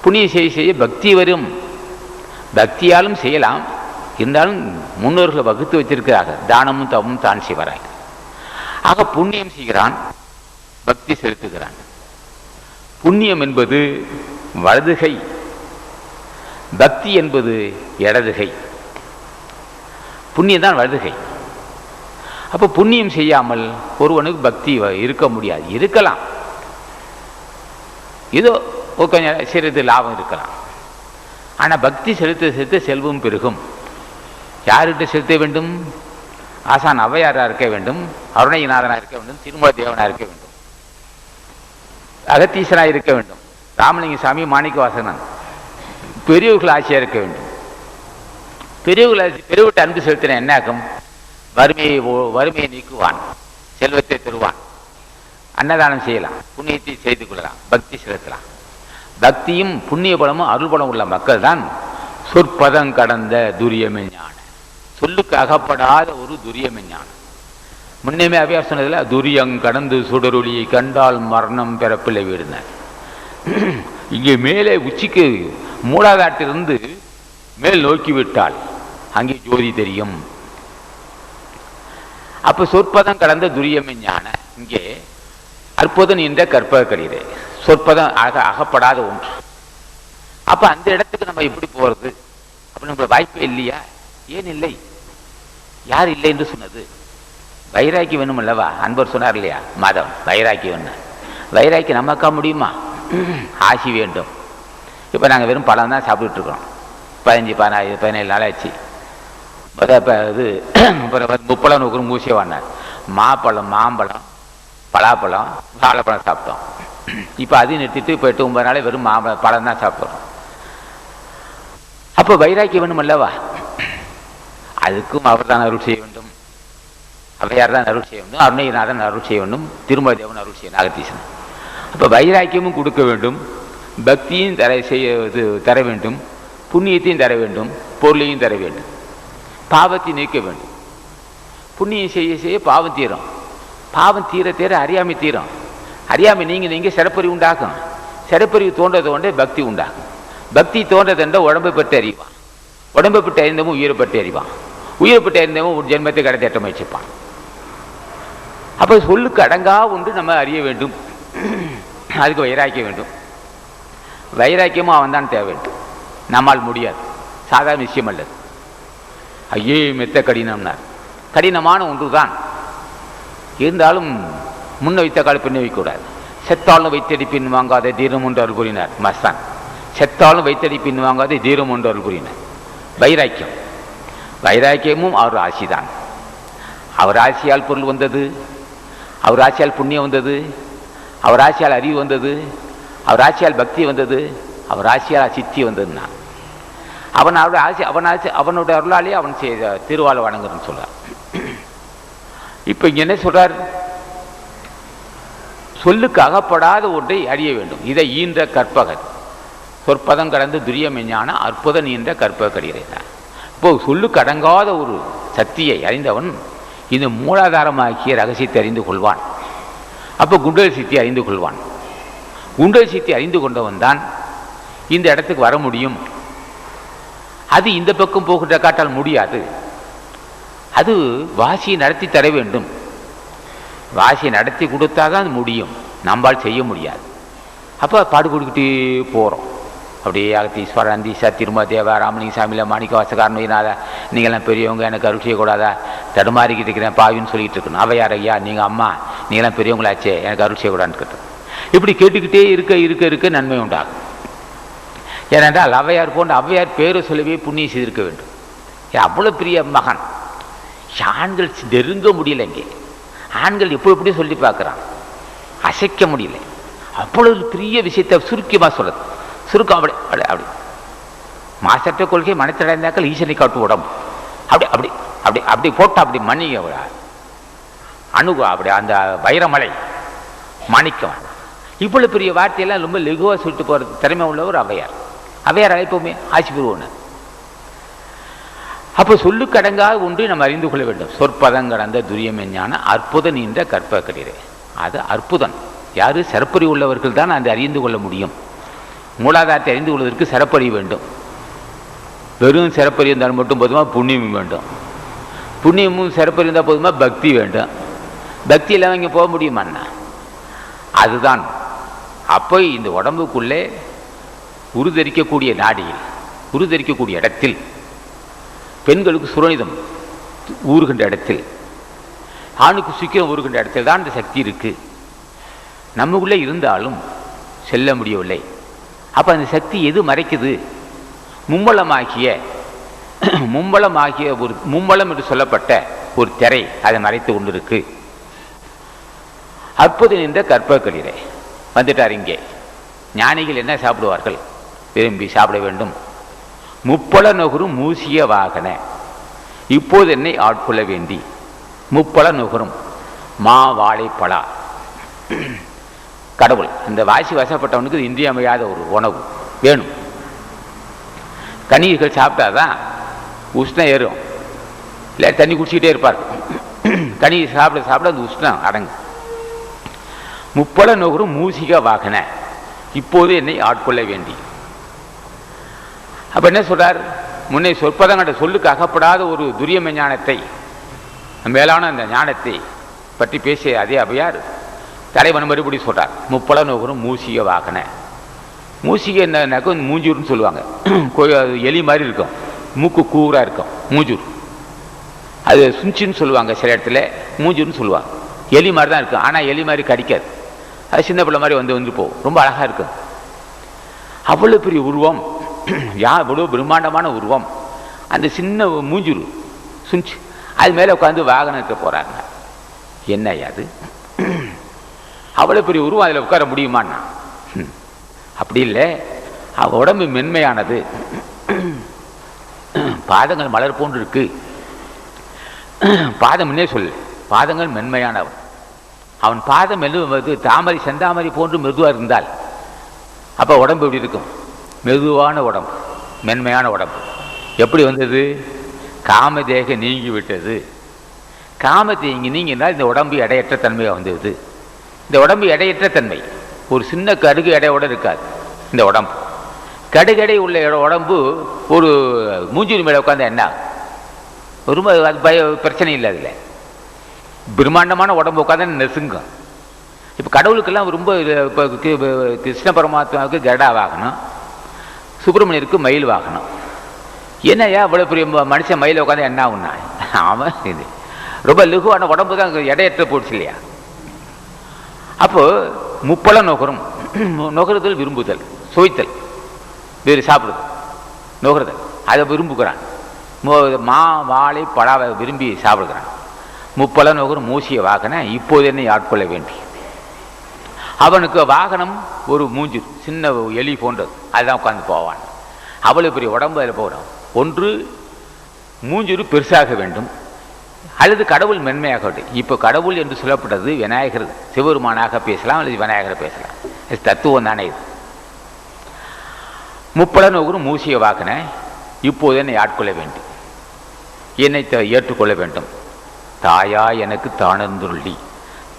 புண்ணியம் செய்ய செய்ய பக்தி வரும். பக்தியாலும் செய்யலாம். இருந்தாலும் முன்னோர்கள் வகுத்து வச்சிருக்கிறார்கள். தானமும் தவமும் தான் செய்வார்கள். ஆக புண்ணியம் செய்கிறான், பக்தி செலுத்துகிறான். புண்ணியம் என்பது வலதுகை, பக்தி என்பது இடதுகை. புண்ணியம் தான் வலதுகை. அப்போ புண்ணியம் செய்யாமல் ஒருவனுக்கு பக்தி இருக்க முடியாது. இருக்கலாம், ஏதோ கொஞ்சம் சிறிது லாபம் இருக்கலாம். ஆனால் பக்தி செலுத்த செலுத்த செல்வம் பெருகும். யார்கிட்ட செலுத்த வேண்டும்? ஆசான் ஔவையாராக இருக்க வேண்டும், அருணகிரிநாதனாக இருக்க வேண்டும், திருமல தேவனாக இருக்க வேண்டும், அகத்தீசனாக இருக்க வேண்டும், ராமலிங்க சாமி, மாணிக்க வாசகன், பெரியவர்கள் ஆட்சியாக இருக்க வேண்டும். பெரியவர்கிட்ட அன்பு செலுத்தின என்ன ஆகும்? வறுமையை நீக்குவான், செல்வத்தை தருவான், அன்னதானம் செய்யலாம், புண்ணியத்தை செய்து கொள்ளலாம், பக்தி செலுத்தலாம். பக்தியும் புண்ணிய பலமும் அருள் பலம் உள்ள மக்கள் தான் சொற்பதம் கடந்த துரியமெஞ்ஞான, சொல்லுக்கு அகப்படாத ஒரு துரியமெஞ்ஞானம். முன்னமே அவையார் சொன்னதில்ல, துரியங் கடந்து சுடரொளியை கண்டால் மரணம் பிறப்பில்லை வீடுனார். இங்கே மேலே உச்சிக்கு மூலாதாட்டிலிருந்து மேல் நோக்கி விட்டால் அங்கே ஜோதி தெரியும். அப்ப சொற்பதம் கடந்த துரியமெஞ்ஞான, இங்கே அற்புதம் என்ற கற்பகரிலே சொற்பதம் அகப்படாத ஒன்று. அப்ப அந்த இடத்துக்கு நம்ம எப்படி போறது? அப்ப நம்ம வாய்ப்பே இல்லையா? ஏன் இல்லை? யார் இல்லை என்று சொன்னது? வைராக்கி வேணும் அல்லவா? அன்பர் சொன்னார் இல்லையா, மதம் வைராக்கி வேணும். வைராக்கி நமக்கா முடியுமா? ஆசி வேண்டும். இப்போ நாங்கள் வெறும் பழம் தான் சாப்பிட்டுட்டு இருக்கிறோம். 17 நாள் ஆச்சு. இது முப்பழம் நோக்கு மூசிய வாங்கினார். மாப்பழம், மாம்பழம், பலாப்பழம், வாழைப்பழம் சாப்பிட்டோம். இப்போ அதையும் நிறுத்திட்டு இப்போ 8-9 நாளே வெறும் பழம் தான் சாப்பிட்றோம். அப்போ வைராக்கி வேணும் அல்லவா? அதுக்கும் அவர் தான் அருள் செய்ய வேண்டும். அவையார் தான் அருள் செய்ய வேண்டும், அருணகிரிநாதன் அருள் செய்ய வேண்டும், திருமல தேவன் அருள் செய்ய, நாகதீசன். அப்போ வைராக்கியமும் கொடுக்க வேண்டும், பக்தியும் தர வேண்டும், புண்ணியத்தையும் தர வேண்டும், பொருளையும் தர வேண்டும், பாவத்தை நீக்க வேண்டும். புண்ணியம் செய்ய செய்ய பாவம் தீரும். பாவம் தீர தீர அறியாமை தீரும். அறியாமை நீங்க சிறப்பறிவு உண்டாக்கும். சிறப்பறிவு தோன்றதை பக்தி உண்டாகும். பக்தி தோன்றதென்ற உடம்பை பற்றி அறிவான். உடம்பை பற்றி அறிந்தவன் உயிரை பற்றி அறிவான். உயிரை பற்றி அறிந்தவன் ஒரு ஜென்மத்தை கடத்தேற்ற முயற்சிப்பான். அப்போ சொல்லுக்கு அடங்கா ஒன்று நம்ம அறிய வேண்டும். அதுக்கு வைராக்கியம் வேண்டும். வைராக்கியமும் அவன் தான் தேவை வேண்டும். நம்மால் முடியாது. சாதாரண விஷயம் அல்லது. ஐயே மெத்த கடினம்னார். கடினமான ஒன்று தான், இருந்தாலும் முன்ன வைத்த கால பின்ன வைக்கக்கூடாது. செத்தாலும் வைத்தடி பின் வாங்காத தீரம் ஒன்று அருள் கூறினார் மஸ்தான். செத்தாலும் வைத்தடி பின் வாங்காத தீரம் ஒன்று அருள் கூறினார். வைராக்கியம், வைராக்கியமும் அவர் ஆசி தான். அவர் ஆசியால் பொருள் வந்தது, அவர் ஆசியால் புண்ணியம் வந்தது, அவர் ஆசியால் அறிவு வந்தது, அவர் ஆசியால் பக்தி வந்தது, அவர் ஆசியால் சித்தி வந்ததுன்னா அவனோட ஆசி அவனோட அருளாலே அவன் திருவாள வணங்குறன்னு சொல்றார். இப்ப இங்க என்ன சொல்றார்? சொல்லுக்கு அகப்படாத ஒன்றை அறிய வேண்டும். இதை ஈன்ற கற்பகர் சொற்பதம் கடந்து துரியமெஞ்ஞான அற்புதம் ஈன்ற கற்பக கடிகிறார். இப்போ சொல்லுக்கு அடங்காத ஒரு சக்தியை அறிந்தவன் இந்த மூலாதாரமாக்கிய ரகசியத்தை அறிந்து கொள்வான். அப்போ குண்டல் சித்தி அறிந்து கொள்வான். குண்டல் சித்தி அறிந்து கொண்டவன் தான் இந்த இடத்துக்கு வர முடியும். அது இந்த பக்கம் போகின்ற காட்டால் முடியாது. அது வாசியை நடத்தி தர வேண்டும். வாசியை நடத்தி கொடுத்தாதான் முடியும், நம்மால் செய்ய முடியாது. அப்போ பாடு கொடுக்கிட்டே போகிறோம். அப்படியே அகத்தீஸ்வரர், அந்தீசா, திரும தேவா, ராமலிங்க சாமியில் மாணிக்க வாசகாரனால நீங்கள்லாம் பெரியவங்க, எனக்கு அருள் செய்யக்கூடாதா, தடுமாறிக்கிட்டு இருக்கிறேன் பாவின்னு சொல்லிட்டு இருக்கணும். அவையார் ஐயா, நீங்கள் அம்மா, நீங்களாம் பெரியவங்களாச்சே, எனக்கு அருள் செய்யக்கூடாதுன்னு கேட்டோம். இப்படி கேட்டுக்கிட்டே இருக்க இருக்க இருக்க நன்மை உண்டாகும். ஏனென்றால் அவையார் போன்ற அவையார் பேரை சொல்லவே புண்ணியம் செய்திருக்க வேண்டும். அவ்வளோ பெரிய மகன். ஆண்கள் நெருங்க முடியல. இங்கே ஆண்கள் எப்படி சொல்லி பார்க்குறான், அசைக்க முடியல. அவ்வளவு பெரிய விஷயத்தை சுருக்கமாக சொல்லுது. சுருக்கம் அப்படி அப்படி அப்படி மாசற்ற கொள்கை மனத்தடைந்தாக்கள் ஈசனை காட்டு உடம்பு அப்படி அப்படி அப்படி அப்படி போட்டு அப்படி மணி அணுகு அப்படி அந்த வைரமலை மாணிக்கம். இவ்வளவு பெரிய வார்த்தையெல்லாம் ரொம்ப லெகுவாக சொல்லிட்டு போகிறது திறமை உள்ளவர் அவையார். அவையார் அழைப்போமே ஆட்சி பெறுவோன்னு. அப்போ சொல்லுக்கு அடங்காத ஒன்றை நம்ம அறிந்து கொள்ள வேண்டும். சொற்பதம் கடந்த துரியமெஞ்ஞான அற்புதம் என்ற கற்பக கடிதே. அது அற்புதம். யாரு? சிறப்பறி உள்ளவர்கள் தான் அதை அறிந்து கொள்ள முடியும். மூலாதாரத்தை அறிந்து கொள்வதற்கு சிறப்பறி வேண்டும். வெறும் சிறப்பறி இருந்தால் மட்டும் போதுமா? புண்ணியமும் வேண்டும். புண்ணியமும் சிறப்பறி இருந்தால் போதுமா? பக்தி வேண்டும். பக்தி இல்லாமல் இங்கே போக முடியுமாண்ணா? அதுதான். அப்போ இந்த உடம்புக்குள்ளே உருதரிக்கக்கூடிய நாடியில், உருதரிக்கக்கூடிய இடத்தில், பெண்களுக்கு சுரணிதம் ஊறுகின்ற இடத்தில், ஆணுக்கு சுக்கிரம் ஊறுகின்ற இடத்தில் தான் இந்த சக்தி இருக்கு. நமக்குள்ளே இருந்தாலும் செல்ல முடியவில்லை. அப்போ அந்த சக்தி எது மறைக்குது? மும்மலமாகிய ஒரு மும்மலம் என்று சொல்லப்பட்ட ஒரு திரை அதை மறைத்து கொண்டிருக்கு. அற்புதம் என்ற கற்பக கடிதே வந்துட்டார். இங்கே ஞானிகள் என்ன சாப்பிடுவார்கள்? விரும்பி சாப்பிட வேண்டும். முப்பல நுகரும் மூசிய வாகன இப்போது என்னை ஆட்கொள்ள வேண்டி. முப்பல நுகரும் மா வாழைப்பழா. கடவுள் இந்த வாசி வசப்பட்டவனுக்கு இன்றியமையாத ஒரு உணவு வேணும். கனிகள் சாப்பிட்டாதான் உஷ்ணம் ஏறும். இல்லை தண்ணி குடிச்சிக்கிட்டே இருப்பார். கனி சாப்பிட சாப்பிட அந்த உஷ்ணம் அடங்கும். முப்பல நுகரும் மூசிக வாகன இப்போது என்னை ஆட்கொள்ள வேண்டி. அப்போ என்ன சொல்றார்? முன்னே சொற்பதங்கட சொல்லுக்கு அகப்படாத ஒரு துரியம ஞானத்தை, மேலான அந்த ஞானத்தை பற்றி பேசிய அதே அவையார் தலைவன் மறுபடி சொல்றார். முப்பல நுகரும் மூசிக வாகன. மூசிகை என்னன்னாக்க மூஞ்சூர்னு சொல்லுவாங்க. எலி மாதிரி இருக்கும், மூக்கு கூராக இருக்கும் மூஞ்சூர். அது சுஞ்சின்னு சொல்லுவாங்க, சில இடத்துல மூஞ்சூர்னு சொல்லுவாங்க. எலி மாதிரி தான் இருக்கும், ஆனால் எலி மாதிரி கடிக்காது. அது சின்ன பிள்ளை மாதிரி வந்து போகும். ரொம்ப அழகாக இருக்கும். அவ்வளோ பெரிய உருவம், அவ்வளோ பிரம்மாண்டமான உருவம். அந்த சின்ன மூஞ்சூர் சுஞ்சி அது மேலே உட்காந்து வாகனத்தை போகிறாங்க. என்ன அது? அவ்வளோ பெரிய உருவம் அதில் உட்கார முடியுமான்னா? அப்படி இல்லை. அவன் உடம்பு மென்மையானது. பாதங்கள் மலர் போன்று இருக்கு. பாதம் முன்னே சொல்லு, பாதங்கள் மென்மையானவன். அவன் பாதம் மெது தாமரை செந்தாமரை போன்று மெதுவாக இருந்தால் அப்போ உடம்பு எப்படி இருக்கும்? மெதுவான உடம்பு, மென்மையான உடம்பு. எப்படி வந்தது? காமதேக நீங்கி விட்டது. காமத்தை இங்கே நீங்கினால் இந்த உடம்பு எடையற்ற தன்மையாக வந்தது. இந்த உடம்பு எடையற்ற தன்மை. ஒரு சின்ன கடுகு எடையோடு இருக்காது இந்த உடம்பு. கடுகடை உள்ள உடம்பு ஒரு மூஞ்சூர் மேலே உட்காந்து என்ன ரொம்ப அது பிரச்சனை இல்லை. அதில் பிரம்மாண்டமான உடம்பு உட்காந்து நெசுங்கும். இப்போ கடவுளுக்கெல்லாம் ரொம்ப இப்போ கிருஷ்ண பரமாத்மாவுக்கு கருடா வாகனம், சுப்பிரமணியருக்கு மயில் வாகனம். என்னையா இவ்வளோ பெரிய மனுஷன் மயில உட்காந்து என்ன ஆகுனா அவன் இது ரொம்ப லகுவான உடம்பு தான் எடையற்ற போச்சு இல்லையா. அப்போ முப்பழம் நுகரும், நுகருதல் விரும்புதல், சுவைத்தல், வேறு சாப்பிடுதல், நுகருதல், அதை விரும்புகிறான். மா வாழை பழாவை விரும்பி சாப்பிடுகிறான். முப்பழம் நுகரும் மூசிய வாகன இப்போது என்னை ஆட்கொள்ள வேண்டி. அவனுக்கு வாகனம் ஒரு மூஞ்சு சின்ன எலி போன்றது, அதுதான் உட்காந்து போவான். அவ்வளோ பெரிய உடம்பு அதில் போகிறான். ஒன்று மூஞ்சுரு பெருசாக வேண்டும், அல்லது கடவுள் மென்மையாக வேண்டும். இப்போ கடவுள் என்று சொல்லப்பட்டது விநாயகர், சிவபெருமானாக பேசலாம் அல்லது விநாயகரை பேசலாம், தத்துவம் தானே இது. முப்பழம் நுகரும் மூசிய வாகன இப்போது என்னை ஆட்கொள்ள வேண்டும், என்னை ஏற்றுக்கொள்ள வேண்டும். தாயா எனக்கு தானந்துருளி,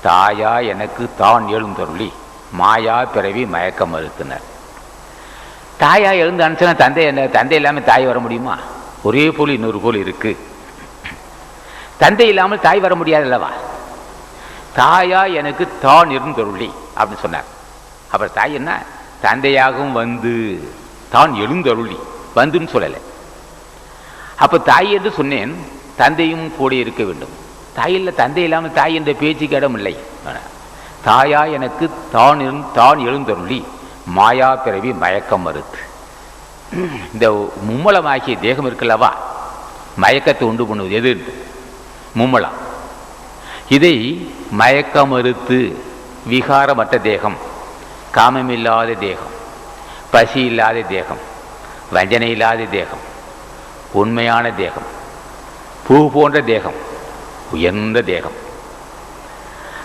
தாயா எனக்கு தான் எழுந்தருளி, மாயா பிறவி மயக்கம் மறுத்தனர். தாயா எழுந்து அனுப்பிச்சனா தந்தை என்ன, தந்தை இல்லாமல் தாய் வர முடியுமா? ஒரே போல் இன்னொரு போல் இருக்கு. தந்தை இல்லாமல் தாய் வர முடியாது அல்லவா? தாயா எனக்கு தான் இருந்தருளி அப்படின்னு சொன்னார். அப்புறம் தாய் என்ன, தந்தையாகவும் வந்து தான் எழுந்தருளி வந்துன்னு சொல்லலை. அப்போ தாய் என்று சொன்னேன், தந்தையும் கூட இருக்க வேண்டும். தாயில் தந்தை இல்லாமல் தாய் என்ற பேச்சுக்கு இடம் இல்லை. தாயா எனக்கு தான் எழுந்தருளி, மாயா பிறவி மயக்கம் மறுத்து. இந்த மும்மலமாகிய தேகம் இருக்குல்லவா, மயக்கத்தை உண்டு பண்ணுவது எது? மும்மலம். இதை மயக்க மறுத்து விகாரமற்ற தேகம், காமமில்லாத தேகம், பசி இல்லாத தேகம், வஞ்சனை இல்லாத தேகம், உண்மையான தேகம், பூ போன்ற தேகம், உயர்ந்த தேகம்,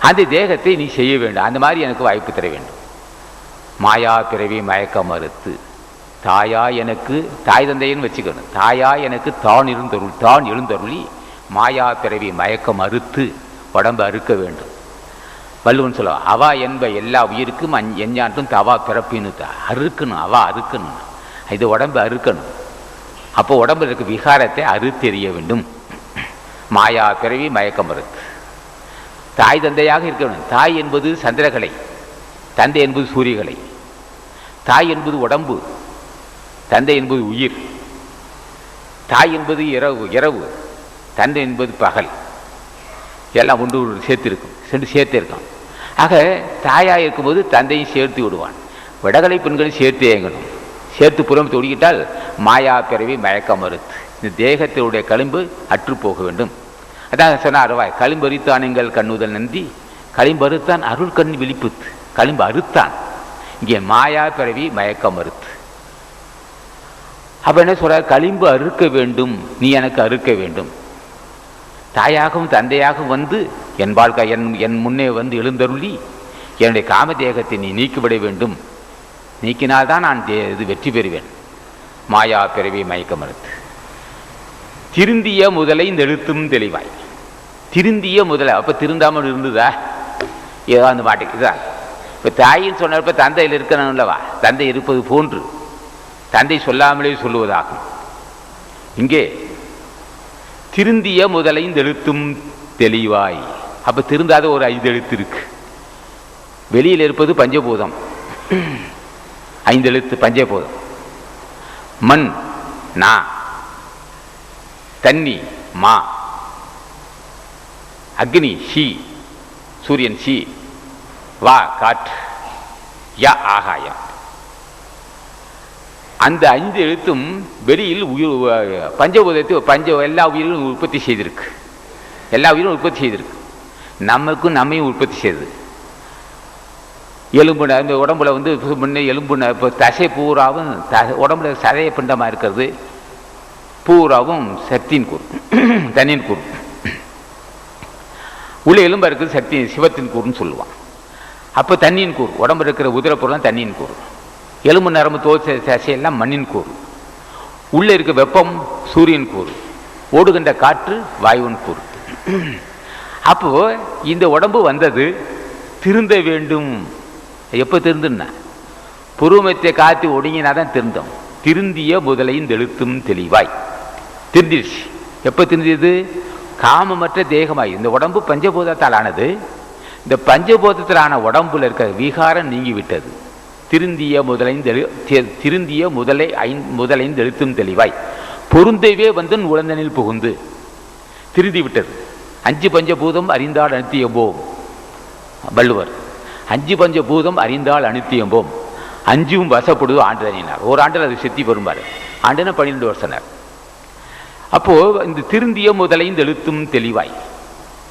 அந்த தேகத்தை நீ செய்ய வேண்டும். அந்த மாதிரி எனக்கு வாய்ப்பு தர வேண்டும். மாயா பிறவி மயக்க மறுத்து, தாயா எனக்கு, தாய் தந்தைன்னு வச்சுக்கணும், தாயா எனக்கு தான் எழுந்தருளி மாயா பிறவி மயக்க மறுத்து உடம்பு அறுக்க வேண்டும். வள்ளுவன் சொல்ல, அவா என்ப எல்லா உயிருக்கும் எஞ்ஞான்றும் தவா பிறப்பின்னு அறுக்கணும், அவா அறுக்கணும், இது உடம்பு அறுக்கணும். அப்போ உடம்புல இருக்க விகாரத்தை அறுத்தெறிய வேண்டும். மாயா பிறவி மயக்க மறுத்து. தாய் தந்தையாக இருக்க வேண்டும். தாய் என்பது சந்திரகலை, தந்தை என்பது சூரியகலை. தாய் என்பது உடம்பு, தந்தை என்பது உயிர். தாய் என்பது இரவு, தந்தை என்பது பகல். எல்லாம் ஒன்று சேர்த்திருக்கும், சேர்த்திருக்கான். ஆக தாயாக இருக்கும்போது தந்தையும் சேர்த்து விடுவான். விடகலை பெண்களையும் சேர்த்து இயங்கணும். சேர்த்து புறம் தொடுகிட்டால் மாயா பிறவி மயக்க மறுத்து. இந்த தேகத்தினுடைய களிம்பு அற்று போக வேண்டும். அதான் சொன்னார், களிம்பு அறுத்தான் எங்கள் கண்ணுதல் நந்தி, களிம்பு அறுத்தான் அருள் கண் விழிப்புத்து. களிம்பு அறுத்தான், இங்கே மாயா பிறவி மயக்க மறுத்து. அப்ப என்ன சொல்ற, களிம்பு அறுக்க வேண்டும், நீ எனக்கு அறுக்க வேண்டும். தாயாகவும் தந்தையாகவும் வந்து என் வாழ்க்கை என் முன்னே வந்து எழுந்தருளி என்னுடைய காம தேகத்தை நீ நீக்கிவிட வேண்டும். நீக்கினால்தான் நான் இது வெற்றி பெறுவேன். மாயா பிறவி மயக்க மறுத்து. திருந்திய முதலை இந்த எழுத்தும் தெளிவாய். திருந்திய முதலை, அப்ப திருந்தாமல் இருந்ததா? ஏதோ அந்த பாட்டுக்கு இதுதான். இப்ப தாயின்னு சொன்னப்ப தந்தையில் இருக்கணும் அல்லவா? தந்தை இருப்பது போன்று தந்தை சொல்லாமலே சொல்லுவதாகும். இங்கே திருந்திய முதலை இந்த எழுத்தும் தெளிவாய். அப்ப திருந்தாத ஒரு 5 எழுத்து இருக்கு. வெளியில் இருப்பது பஞ்சபூதம், 5 எழுத்து பஞ்சபூதம். மண் நா, தண்ணி மா, அக்னி ஷி, சூரியன் ஷி, வா காற்று, யா ஆகாயம். அந்த 5 எழுத்தும் வெளியில் பஞ்சபூதத்தை எல்லா உயிரும் உற்பத்தி செய்திருக்கு. எல்லா உயிரும் உற்பத்தி செய்திருக்கு. நமக்கும் நம்மையும் உற்பத்தி செய்யுது. எலும்புன இந்த உடம்புல வந்து முன்னே எலும்புன இப்போ தசை பூராவும் உடம்புல சதைய பிண்டமாக இருக்கிறது பூராவும் சக்தியின் கூறு, தண்ணியின் கூறு. உள்ள எலும்பு இருக்கிறது சக்தி சிவத்தின் கூறுன்னு சொல்லுவான். அப்போ தண்ணியின் கூறு, உடம்பு இருக்கிற உதிரப்பொருள் தண்ணியின் கூறு. எலும்பு நரம்பு தோல் தசையெல்லாம் மண்ணின் கூறு. உள்ளே இருக்க வெப்பம் சூரியன் கூறு. ஓடுகின்ற காற்று வாயுவின் கூறு. அப்போ இந்த உடம்பு வந்தது திருந்த வேண்டும். எப்போ திருந்துன்னா புருவமத்தை காத்து ஒடுங்கினா தான் திருந்தோம். திருந்திய முதலையும் எழுத்தும் தெளிவாய். திருந்திடுச்சு. எப்போ திருந்தியது? காமமற்ற தேகமாய். இந்த உடம்பு பஞ்சபூதத்தால் ஆனது. இந்த பஞ்சபூதத்திலான உடம்புல இருக்க விகாரம் நீங்கிவிட்டது. திருந்திய முதலை எழுத்தும் தெளிவாய். பொருந்தவே வந்து உழந்தனில் புகுந்து திருதி விட்டது. 5 பஞ்சபூதம் அறிந்தால் அனித்தியம்போம் வள்ளுவர். 5 பஞ்சபூதம் அறிந்தால் அனித்தியம்போம், 5ம் வசப்படுது ஆண்டுதனினார். ஒரு ஆண்டில் அது சித்தி பெறும்பாரு. ஆண்டுனா 12 வருஷனார். அப்போ இந்த திருந்திய முதலைந்து எழுத்தும் தெளிவாய்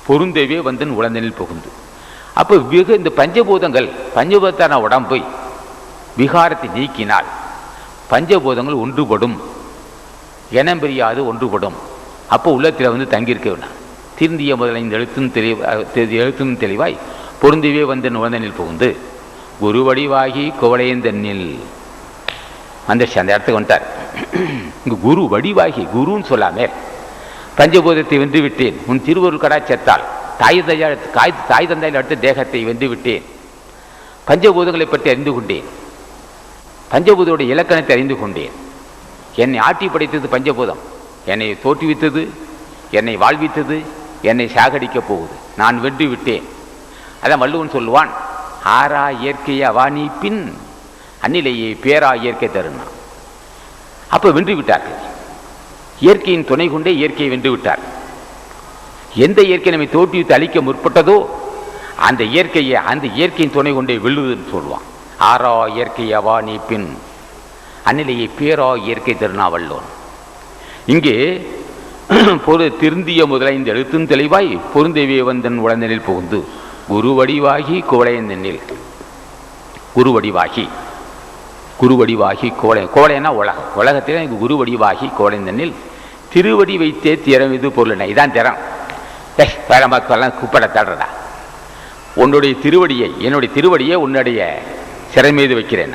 பொருந்தவே வந்து உழந்தனில் புகுந்து. அப்போ இந்த பஞ்சபூதத்தான உடம்பை விகாரத்தை நீக்கினால் பஞ்சபூதங்கள் ஒன்றுபடும், இனம் பிரியாது ஒன்றுபடும். அப்போ உள்ளத்தில் வந்து தங்கியிருக்க வேண்டாம். திருந்திய முதலைந்து எழுத்தும் தெளிவாய் பொருந்தவே வந்து உழந்தனில் புகுந்து குரு வடிவாகி கோவளையந்தன்னில் அந்த இடத்துக்கு வந்துட்டார். இங்கு குரு வடிவாகி, குருன்னு சொல்லாமே பஞ்சபூதத்தை வென்று விட்டேன், உன் திருவருள் கடாட்சத்தால் தாய் தந்தையில் அடுத்த தேகத்தை வென்று விட்டேன், பஞ்சபூதங்களை பற்றி அறிந்து கொண்டேன், பஞ்சபூதோட இலக்கணத்தை அறிந்து கொண்டேன். என்னை ஆட்டி படைத்தது பஞ்சபூதம், என்னை தோற்றுவித்தது, என்னை வாழ்வித்தது, என்னை சாகடிக்கப் போகுது, நான் வென்று விட்டேன். அதான் வள்ளுவன் சொல்லுவான், ஆறா இயற்கையை அவானி பின் அந்நிலையே பேரா இயற்கை தருணா. அப்போ வென்று விட்டார்கள். இயற்கையின் துணை கொண்டே இயற்கையை வென்று விட்டார். எந்த இயற்கை நம்மை தோற்றுவித்து அழிக்க முற்பட்டதோ அந்த இயற்கையின் துணை கொண்டே வெல்லுவதுன்னு சொல்லுவான். ஆறா இயற்கை அவானி பின் அந்நிலையை பேரா இயற்கை தருணா வல்லோன். இங்கே திருந்திய முதலைந்து எழுத்தும் தெளிவாய் பொருந்தவே வந்தன் உழந்தனில் புகுந்து குரு வடிவாகி கோவளையந்தனில். குரு வடிவாகி கோவளையன்னா உலகத்தில் இது குரு வடிவாகி கோவளையந்தனில் திருவடி வைத்தே திறம் இது பொருள். இதான் திறம். பேரமாக்கெல்லாம் கூப்பிட தடுறடா. என்னுடைய திருவடியை உன்னுடைய சிறை மீது வைக்கிறேன்.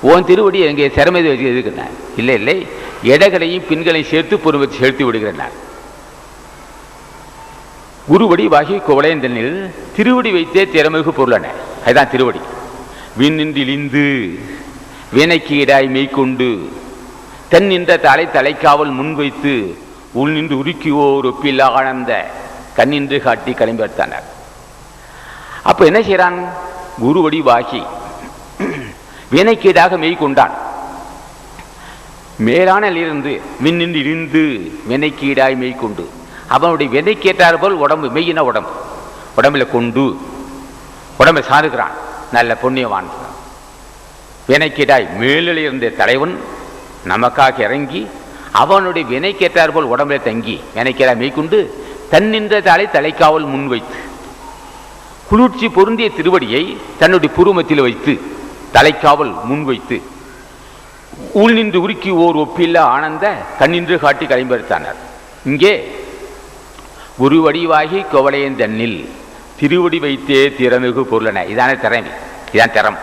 உன் திருவடி எங்கே சிறை மீது வைக்கிறதுக்கு இல்லை, இடங்களையும் பின்களையும் சேர்த்து பொறுமை செலுத்தி விடுகிறேன். குருவடி வாகி கோவளையந்தனில் திருவடி வைத்தே திறமிகு பொருளன. அதுதான் திருவடி. விண்ணின்றிழிந்து வினைக்கு இடாய் மெய்கொண்டு தன் நின்ற தலைக்காவல் முன்வைத்து உள் நின்று உருக்கியோர் ஒப்பில்லா ஆனந்த கண்ணின்று காட்டி கிளம்பித்தானார். அப்போ என்ன செய்கிறான்? குருவடி வாகி வினைக்கீடாக மெய்கொண்டான். மேலானிலிருந்து விண்ணின்று இழிந்து வினைக்கீடாய் மெய்கொண்டு அவனுடைய வினைக்கேற்றார் போல் உடம்பு, மெய்யின உடம்புல கொண்டு உடம்பை சாருகிறான். நல்ல புண்ணியவான் வினைக்கீடாய் மேலில் இருந்த தலைவன் நமக்காக இறங்கி அவனுடைய வினைக்கேற்றார் போல் உடம்புல தங்கி வினைக்கீடாய் மெய்கொண்டு தன்னின்ற தலைக்காவல் முன்வைத்து குளிர்ச்சி பொருந்திய திருவடியை தன்னுடைய புருமத்தில் வைத்து தலைக்காவல் முன்வைத்து உள் நின்று உருக்கி ஓர் ஒப்பில்லா ஆனந்த கண்ணின்று காட்டி கைம்பெடுத்தானார். இங்கே குருவடிவாகி கோவளையந்தன்னில் திருவடி வைத்தே திறமிகு பொருளன. இதான திறமை, இதான் திறம்.